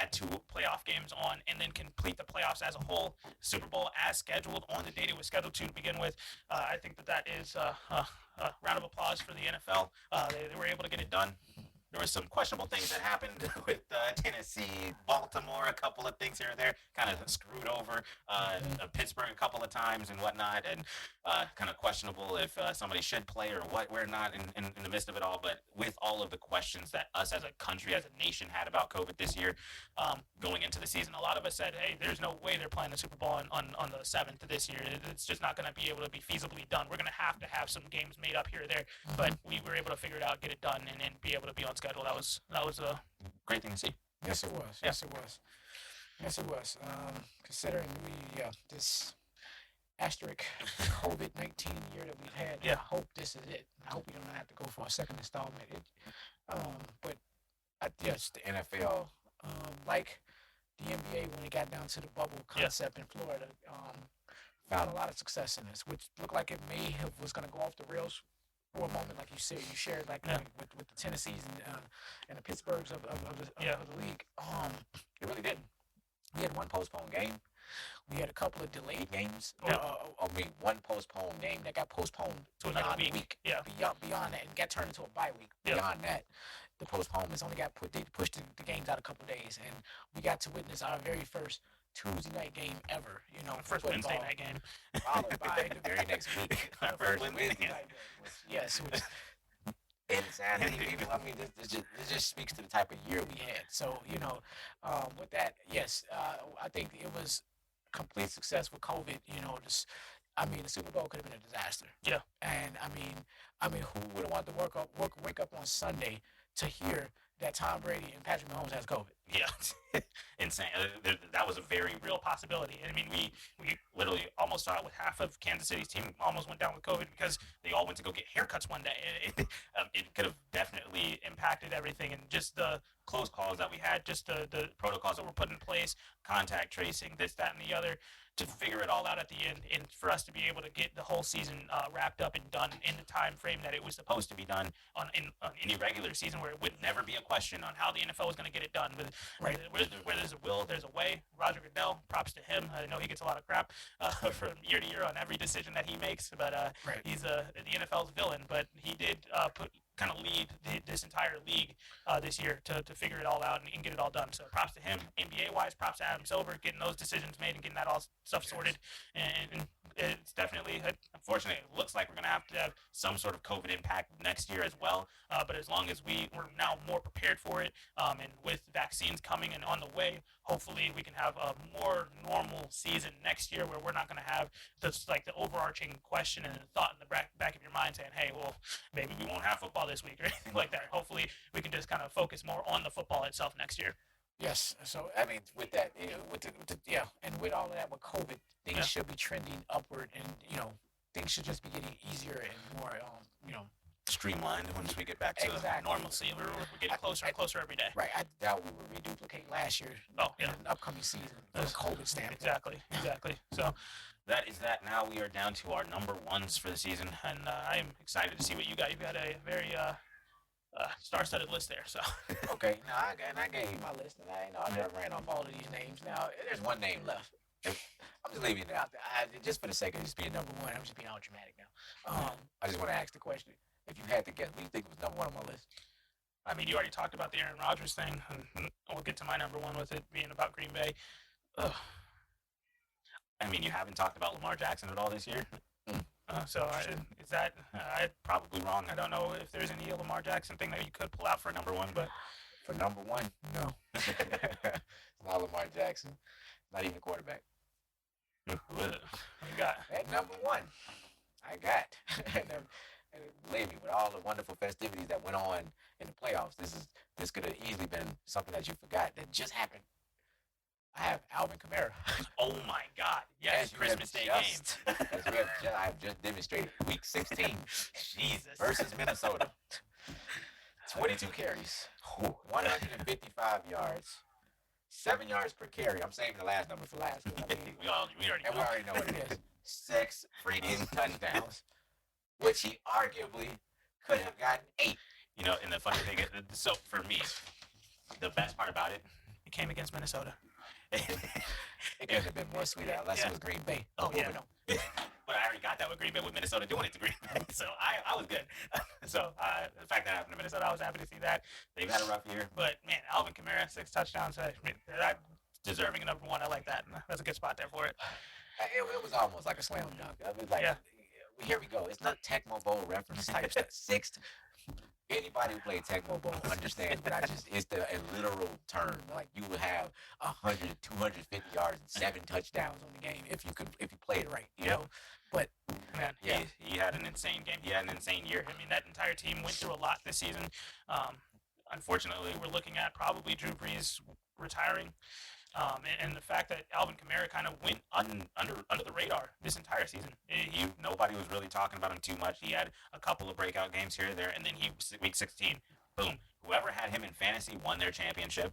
add 2 playoff games on, and then complete the playoffs as a whole, Super Bowl as scheduled on the date it was scheduled to begin with, I think that is a round of applause for the NFL. They were able to get it done. There were some questionable things that happened with Tennessee, Baltimore, a couple of things here and there, kind of screwed over Pittsburgh a couple of times and whatnot, and kind of questionable if somebody should play or what, we're not in the midst of it all. But with all of the questions that us as a country, as a nation had about COVID this year, going into the season, a lot of us said, hey, there's no way they're playing the Super Bowl on the 7th of this year. It's just not going to be able to be feasibly done. We're going to have some games made up here or there, but we were able to figure it out, get it done, and then be able to be on schedule. That was a great thing to see. Yes, it was. Yes, it was. Yes, it was. Considering this asterisk COVID-19 year that we've had, I hope this is it. I hope we don't have to go for a second installment. But yes, the NFL, like the NBA when it got down to the bubble concept in Florida, found a lot of success in this, which looked like it was going to go off the rails for a moment, like you said, you shared with the Tennessees and the Pittsburghs of the league. It really didn't. We had one postponed game. We had a couple of delayed games. One postponed game that got postponed to another week. Yeah. Beyond that, and got turned into a bye week. Beyond that, the postponements only got pushed the games out a couple of days, and we got to witness our very first Tuesday night game ever, first Wednesday night game, followed by the very next week, first Wednesday night game. Yes, which insanity. I mean, this just speaks to the type of year we had. So, with that, yes, I think it was complete success with COVID. The Super Bowl could have been a disaster. Yeah. And I mean, who would have wanted to wake up on Sunday to hear that Tom Brady and Patrick Mahomes has COVID? Yeah, insane. That was a very real possibility. I mean, we literally almost saw it with half of Kansas City's team almost went down with COVID because they all went to go get haircuts one day. It could have definitely impacted everything, and just the close calls that we had, just the protocols that were put in place, contact tracing, this, that, and the other, to figure it all out at the end, and for us to be able to get the whole season wrapped up and done in the time frame that it was supposed to be done on any regular season, where it would never be a question on how the NFL was going to get it done. Where there's a will, there's a way. Roger Goodell, props to him. I know he gets a lot of crap from year to year on every decision that he makes, but he's the NFL's villain. But he did kind of lead this entire league this year to figure it all out and get it all done. So props to him. NBA-wise, props to Adam Silver, getting those decisions made and getting that all stuff sorted. And it's definitely, unfortunately, it looks like we're going to have some sort of COVID impact next year as well. But as long as we're now more prepared for it, and with vaccines coming and on the way, hopefully we can have a more normal season next year, where we're not going to have this, like, the overarching question and the thought in the back of your mind saying, hey, well, maybe we won't have football this week or anything like that. Hopefully we can just kind of focus more on the football itself next year. Yes. So I mean, with that, and with all of that, with COVID, things Yeah. should be trending upward, and things should just be getting easier and more, Streamlined once we get back to Exactly. normalcy. We're getting closer and closer every day. right. I doubt we will reduplicate last year. Oh, in yeah. an upcoming season from a COVID standpoint. Exactly. So That is that. Now we are down to our number ones for the season, and I am excited to see what you got. You've got a very star-studded list there. So Okay, now I gave you my list, and I never ran off all of these names. Now there's one name left. I'm just leaving it out there. Just for the sake of just being number one, I'm just being all dramatic now. I just want to ask the question: if you had to guess, what do you think was number one on my list? I mean, you already talked about the Aaron Rodgers thing, and we'll get to my number one with it being about Green Bay. Ugh. I mean, you haven't talked about Lamar Jackson at all this year. Is that I'm probably wrong. I don't know if there's any Lamar Jackson thing that you could pull out for number one, but For number one, no. It's not Lamar Jackson. Not even quarterback. who is it? what you got? At number one, I got. And believe me, with all the wonderful festivities that went on in the playoffs, this could have easily been something that you forgot that just happened. I have Alvin Kamara. Oh my God! Yes, As you have Christmas Day just- game. I have just demonstrated Week 16 Jesus. versus Minnesota. 22 carries, 155 yards, 7 yards per carry. I'm saving the last number for last. 'cause I mean, we already and we know. already know what it is. 6 freaking touchdowns, which he arguably could have gotten 8. You know, and the funny thing is, so for me, the best part about it, It came against Minnesota. It could have been more sweet unless it was Green Bay. Oh, yeah. Moving on. but I already got that with Green Bay, with Minnesota doing it to Green Bay, so I was good. So the fact that happened to Minnesota, I was happy to see that. They've had a rough year, but man, Alvin Kamara, 6 touchdowns, I'm deserving of number one. I like that. And that's a good spot there for it. It was almost like a slam dunk. I was like, Yeah. here we go. It's not Tecmo Bowl reference type stuff. 6th. Anybody who played Tecmo Bowl understands what it's a literal term. Like you would have 100, 250 yards and 7 touchdowns on the game if you play it right. You know, but Man, Yeah. he had an insane game. He had an insane year. I mean, that entire team went through a lot this season. Unfortunately, we're looking at probably Drew Brees retiring. And the fact that Alvin Kamara kind of went under the radar this entire season. Nobody was really talking about him too much. He had a couple of breakout games here and there, and then week 16, boom. Whoever had him in fantasy won their championship.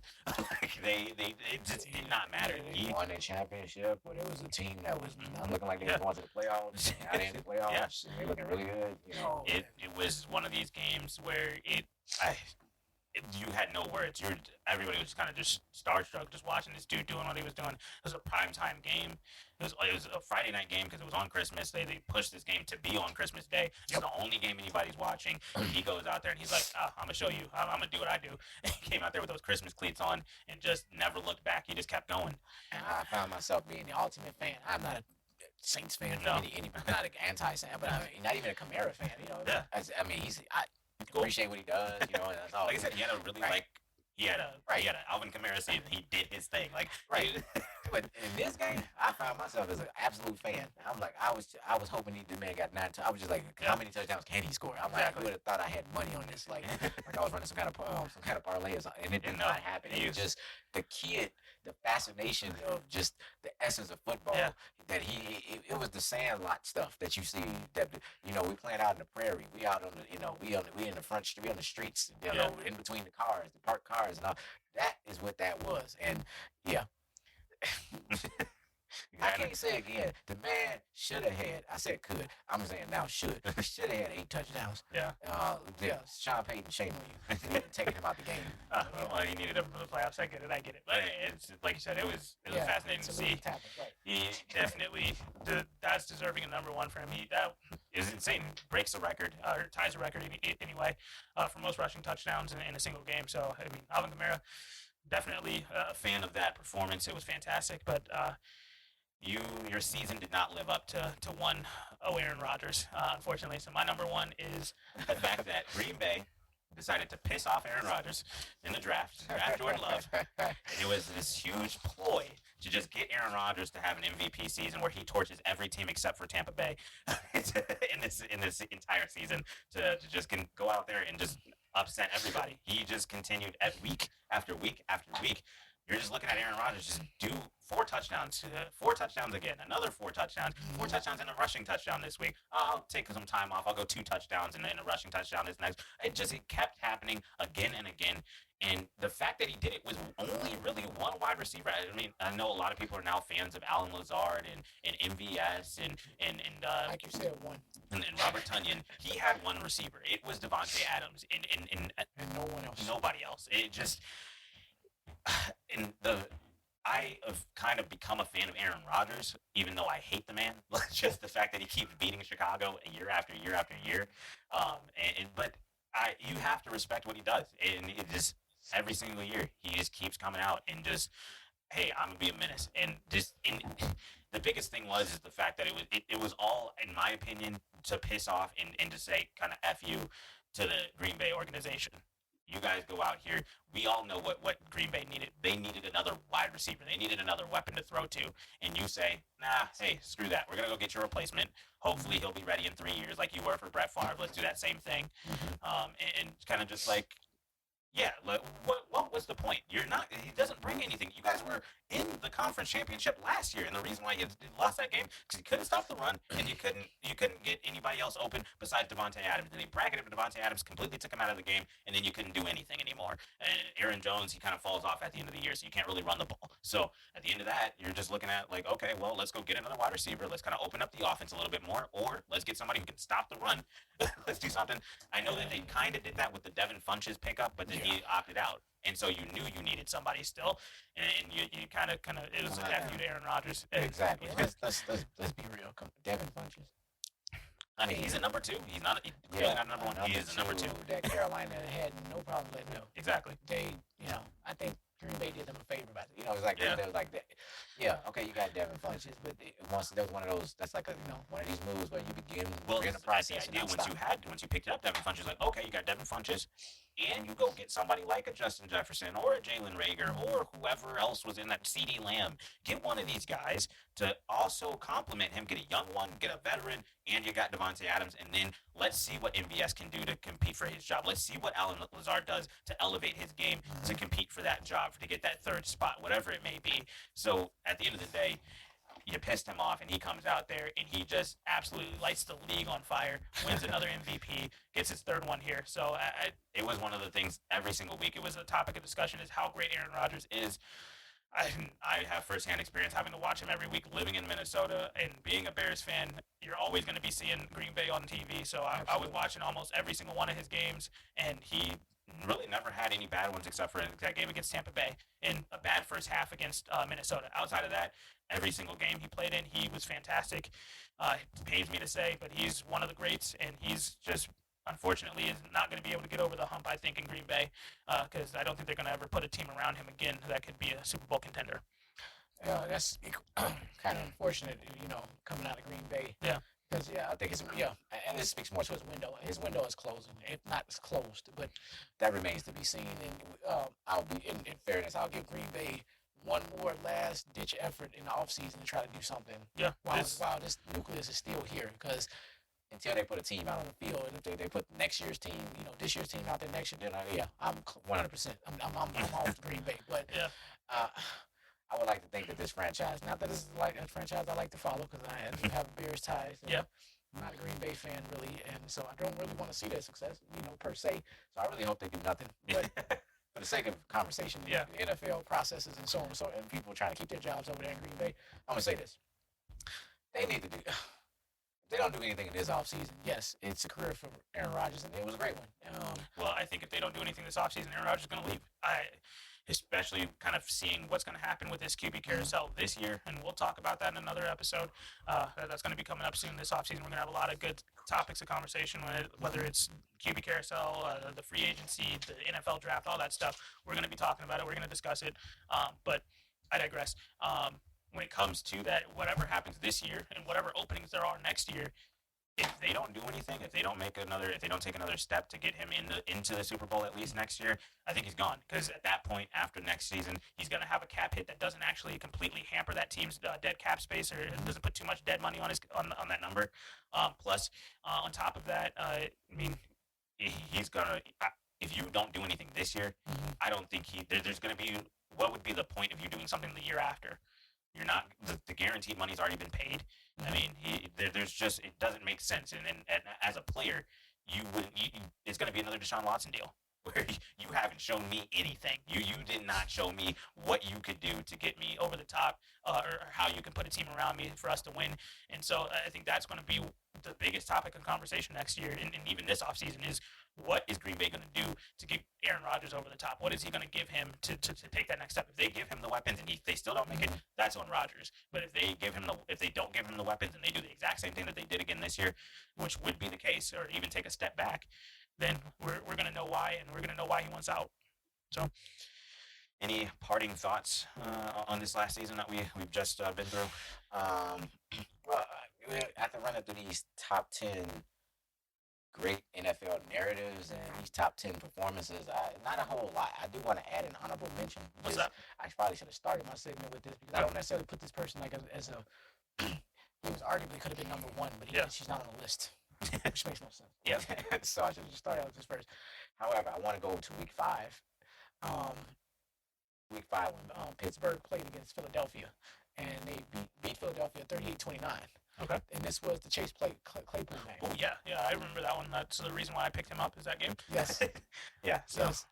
It just did not matter. They won a championship, but it was a team that was not looking like they were going to the playoffs. Got in the playoffs. They looking really good. You know, It was one of these games where you had no words. Everybody was kind of just starstruck just watching this dude doing what he was doing. It was a primetime game. It was a Friday night game because it was on Christmas. They pushed this game to be on Christmas Day. It's the only game anybody's watching. He goes out there and he's like, I'm going to show you. I'm going to do what I do. And he came out there with those Christmas cleats on and just never looked back. He just kept going. and I found myself being the ultimate fan. I'm not a Saints fan, No. not an anti-Saint, but I mean, not even a Kamara fan. You know, Yeah. I mean, I appreciate what he does. You know, and that's all. Like I said, he had a really Right. he had an Alvin Kamara season. He did his thing. Like Right. But in this game, I found myself as an absolute fan. I'm like, I was hoping the man got 9. I was just like, how many touchdowns can he score? I'm like, Exactly. I would have thought I had money on this. Like I was running some kind of parlay or something, and it did No, not happen. It was just the kid, the fascination of just the essence of football. Yeah. That it was the Sandlot stuff that you see. That we playing out in the prairie. We out on the we in the front. We on the streets. In between the cars, the parked cars, and all. That is what that was. And yeah. I can't say again. The man should have had. I said could. I'm saying now should. Should have had 8 touchdowns. Yeah. Sean Payton, shame on you. Taking him out the game. Well, he needed him for the playoffs. I get it. But it's like you said, it was fascinating to see. He definitely that's deserving of number one for him. That is insane. Breaks the record or ties the record anyway for most rushing touchdowns in a single game. So I mean, Alvin Kamara, definitely a fan of that performance. It was fantastic, but your season did not live up to one Aaron Rodgers, unfortunately. So my number one is the fact that Green Bay decided to piss off Aaron Rodgers in the draft Jordan Love. It was this huge ploy to just get Aaron Rodgers to have an MVP season where he torches every team except for Tampa Bay in this entire season to just go out there and just upset everybody. He just continued at week after week after week You're just looking at Aaron Rodgers just do 4 touchdowns again, another 4 touchdowns, 4 touchdowns and a rushing touchdown this week. I'll take some time off. I'll go 2 touchdowns and then a rushing touchdown this next. It kept happening again and again. And the fact that he did it was only really one wide receiver. I mean, I know a lot of people are now fans of Alan Lazard and MVS and like you said, one. And Robert Tonyan. He had one receiver. It was Devontae Adams And no one else. Nobody else. It just I have kind of become a fan of Aaron Rodgers, even though I hate the man. Just the fact that he keeps beating Chicago year after year after year. But you have to respect what he does, and it just every single year he just keeps coming out and just, hey, I'm gonna be a menace. And the biggest thing is the fact that it was all, in my opinion, to piss off and to say kind of F you to the Green Bay organization. You guys go out here. We all know what Green Bay needed. They needed another wide receiver. They needed another weapon to throw to. And you say, nah, hey, screw that. We're going to go get your replacement. Hopefully he'll be ready in 3 years like you were for Brett Favre. Let's do that same thing. And kind of just like, yeah, what was the point? He doesn't bring anything. You guys were in the conference championship last year, and the reason why you lost that game because you couldn't stop the run, and you couldn't get anybody else open besides Devontae Adams. And they bracketed Devontae Adams, completely took him out of the game, and then you couldn't do anything anymore. And Aaron Jones, he kind of falls off at the end of the year, so you can't really run the ball. So at the end of that, you're just looking at like, okay, well, let's go get another wide receiver. Let's kind of open up the offense a little bit more, or let's get somebody who can stop the run. Let's do something. I know that they kind of did that with the Devin Funchess pickup, but then he opted out. And so you knew you needed somebody still, and you kind of it was a F you to Aaron Rodgers. Exactly. Let's be real. Devin Funchess. I mean, he's a number 2. He's not. Really not number 1. He is a number 2. That Carolina had no problem letting go. Exactly. They, I think Green Bay did them a favor by that. It was like they was like that. Yeah, okay, you got Devin Funchess, but once that was one of those. That's like one of these moves where you begin in the process. The idea once you picked up Devin Funchess, like okay, you got Devin Funchess, and you go get somebody like a Justin Jefferson or a Jalen Reagor or whoever else was in that CeeDee Lamb. Get one of these guys to also complement him. Get a young one, get a veteran, and you got Devontae Adams, and then let's see what MVS can do to compete for his job. Let's see what Alan Lazard does to elevate his game to compete for that job, to get that 3rd spot, whatever it may be. So at the end of the day, you pissed him off, and he comes out there, and he just absolutely lights the league on fire, wins another MVP, gets his 3rd one here. So it was one of the things every single week. It was a topic of discussion is how great Aaron Rodgers is. I have firsthand experience having to watch him every week, living in Minnesota and being a Bears fan. You're always going to be seeing Green Bay on TV. So I was watching almost every single one of his games, and he really never had any bad ones except for that game against Tampa Bay and a bad first half against Minnesota. Outside of that, every single game he played in, he was fantastic. It pains me to say, but he's one of the greats, and he's just unfortunately is not going to be able to get over the hump, I think, in Green Bay, because I don't think they're going to ever put a team around him again that could be a Super Bowl contender. That's kind of unfortunate, coming out of Green Bay. Yeah. Because, I think and this speaks more to his window. His window is closing. If not, it's closed, but that remains to be seen. And I'll be, in fairness, I'll give Green Bay one more last-ditch effort in the offseason to try to do something. Yeah. While this nucleus is still here, because until they put a team out on the field, and if they put next year's team, this year's team out there next year, then I'm 100%. I'm off Green Bay, but I would like to think that this franchise, not that this is like a franchise I like to follow, because I do have Bears ties. I'm not a Green Bay fan really, and so I don't really want to see their success, per se. So I really hope they do nothing. But for the sake of conversation, the NFL processes and so on, and people trying to keep their jobs over there in Green Bay, I'm gonna say this: they need to do. They don't do anything in this offseason. Yes, it's a career for Aaron Rodgers, and it was a great one. Well, I think if they don't do anything this offseason, Aaron Rodgers is going to leave. Especially kind of seeing what's going to happen with this QB carousel this year, and we'll talk about that in another episode. That's going to be coming up soon this offseason. We're going to have a lot of good topics of conversation, whether it's QB carousel, the free agency, the NFL draft, all that stuff. We're going to be talking about it. We're going to discuss it. But I digress. When it comes to that, whatever happens this year and whatever openings there are next year, if they don't do anything, if they don't take another step to get him into the Super Bowl at least next year, I think he's gone. Because at that point, after next season, he's going to have a cap hit that doesn't actually completely hamper that team's dead cap space, or it doesn't put too much dead money on that number. Plus, on top of that, he's gonna. If you don't do anything this year, I don't think there's going to be what would be the point of you doing something the year after? You're not the guaranteed money's already been paid. I mean, there's just it doesn't make sense. And as a player, it's going to be another Deshaun Watson deal where you haven't shown me anything. You did not show me what you could do to get me over the top, or how you can put a team around me for us to win. And so I think that's going to be the biggest topic of conversation next year, and even this offseason, is what is Green Bay going to do to get Aaron Rodgers over the top? What is he going to give him to take that next step? If they give him the weapons and they still don't make it, that's on Rodgers. But if they don't give him the weapons and they do the exact same thing that they did again this year, which would be the case, or even take a step back, then we're going to know why, and we're going to know why he wants out. So, any parting thoughts on this last season that we've just been through? Well, after running through these top 10 great NFL narratives and these top 10 performances, not a whole lot. I do want to add an honorable mention. What's that? I probably should have started my segment with this because I don't necessarily put this person like as a. He was arguably could have been number one, but she's not on the list, which makes no sense. Yeah. So I should have just started with this first. However, I want to go to week 5. Week 5 when Pittsburgh played against Philadelphia, and they beat Philadelphia 38-29. Okay. And this was the Chase Claypool game. Oh yeah, I remember that one. That's the reason why I picked him up. Is that game? Yes. Yeah. So Yes,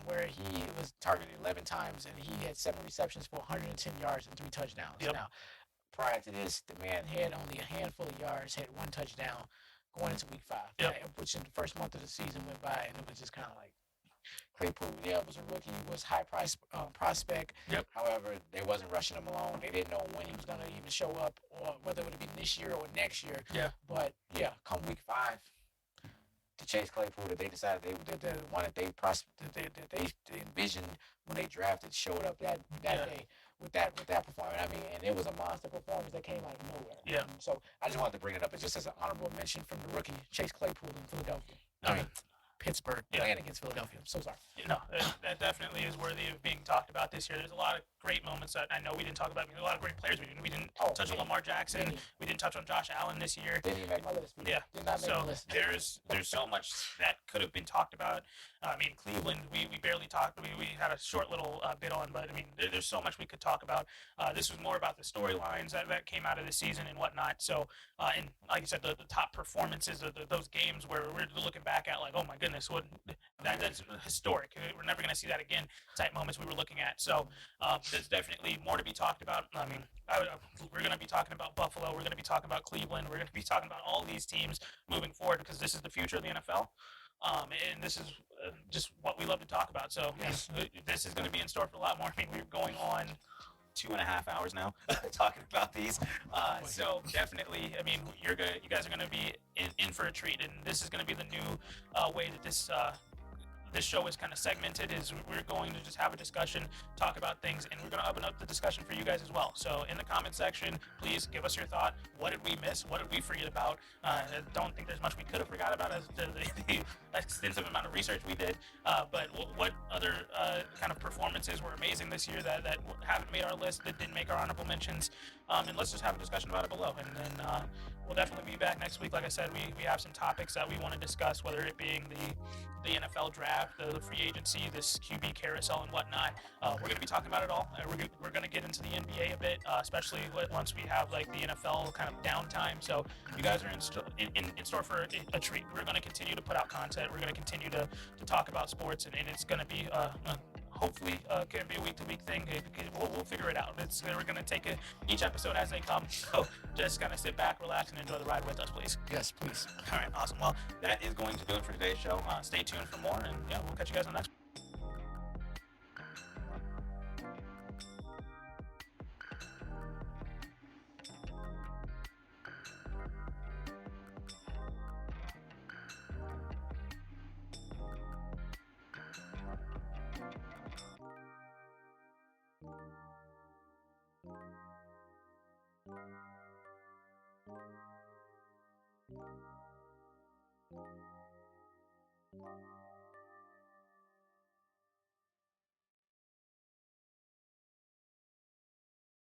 where he was targeted 11 times, and he had 7 receptions for 110 yards and 3 touchdowns. Yep. Now, prior to this, the man had only a handful of yards, had 1 touchdown going into week 5. Yep. Which in the first month of the season went by, and it was just kind of like, Claypool, was a rookie, was high price prospect. Yep. However, they wasn't rushing him along. They didn't know when he was going to even show up, or whether it would be this year or next year. Yeah. But yeah, come week 5, To Chase Claypool, that they decided the one that they envisioned when they drafted showed up that day with that performance. I mean, and it was a monster performance that came out of nowhere. Yeah. So I just wanted to bring it up just as an honorable mention from the rookie Chase Claypool in Philadelphia. I mean, Pittsburgh playing against Philadelphia. I'm so sorry. that definitely is worthy of being talked about this year. There's a lot of great moments that I know we didn't talk about. I mean, a lot of great players. We didn't touch on Lamar Jackson. We didn't touch on Josh Allen this year. Didn't even make my list. Yeah. Did not make So my list. there's so much that could have been talked about. I mean, Cleveland, we barely talked. We had a short little bit on, but I mean, there's so much we could talk about. This was more about the storylines that came out of the season and whatnot. So, and like you said, the top performances of those games where we're looking back at like, oh my goodness, that's historic. We're never going to see that again type moments we were looking at. So there's definitely more to be talked about. I mean, we're going to be talking about Buffalo. We're going to be talking about Cleveland. We're going to be talking about all these teams moving forward because this is the future of the NFL. And this is just what we love to talk about. So this is going to be in store for a lot more. I mean, we're going on 2.5 hours now talking about these. So definitely, I mean, you guys are going to be in for a treat, and this is going to be the new way that this show is kind of segmented. Is we're going to just have a discussion, talk about things, and we're going to open up the discussion for you guys as well. So in the comment section, please give us your thought. What did we miss? What did we forget about? I don't think there's much we could have forgot about as the extensive amount of research we did. But what other kind of performances were amazing this year that haven't made our list, that didn't make our honorable mentions? And let's just have a discussion about it below. And then we'll definitely be back next week. Like I said, we have some topics that we want to discuss, whether it being the NFL draft, the free agency, this QB carousel and whatnot. We're going to be talking about it all. We're going to get into the NBA a bit, especially once we have like the NFL kind of downtime. So you guys are in store for a treat. We're going to continue to put out content. We're going to continue to talk about sports, and it's going to be hopefully can be a week-to-week thing. We'll figure it out. We're going to take each episode as they come. So just kind of sit back, relax, and enjoy the ride with us, please. Yes, please. All right, awesome. Well, that is going to do it for today's show. Stay tuned for more, and yeah, we'll catch you guys on the next one. Thank you.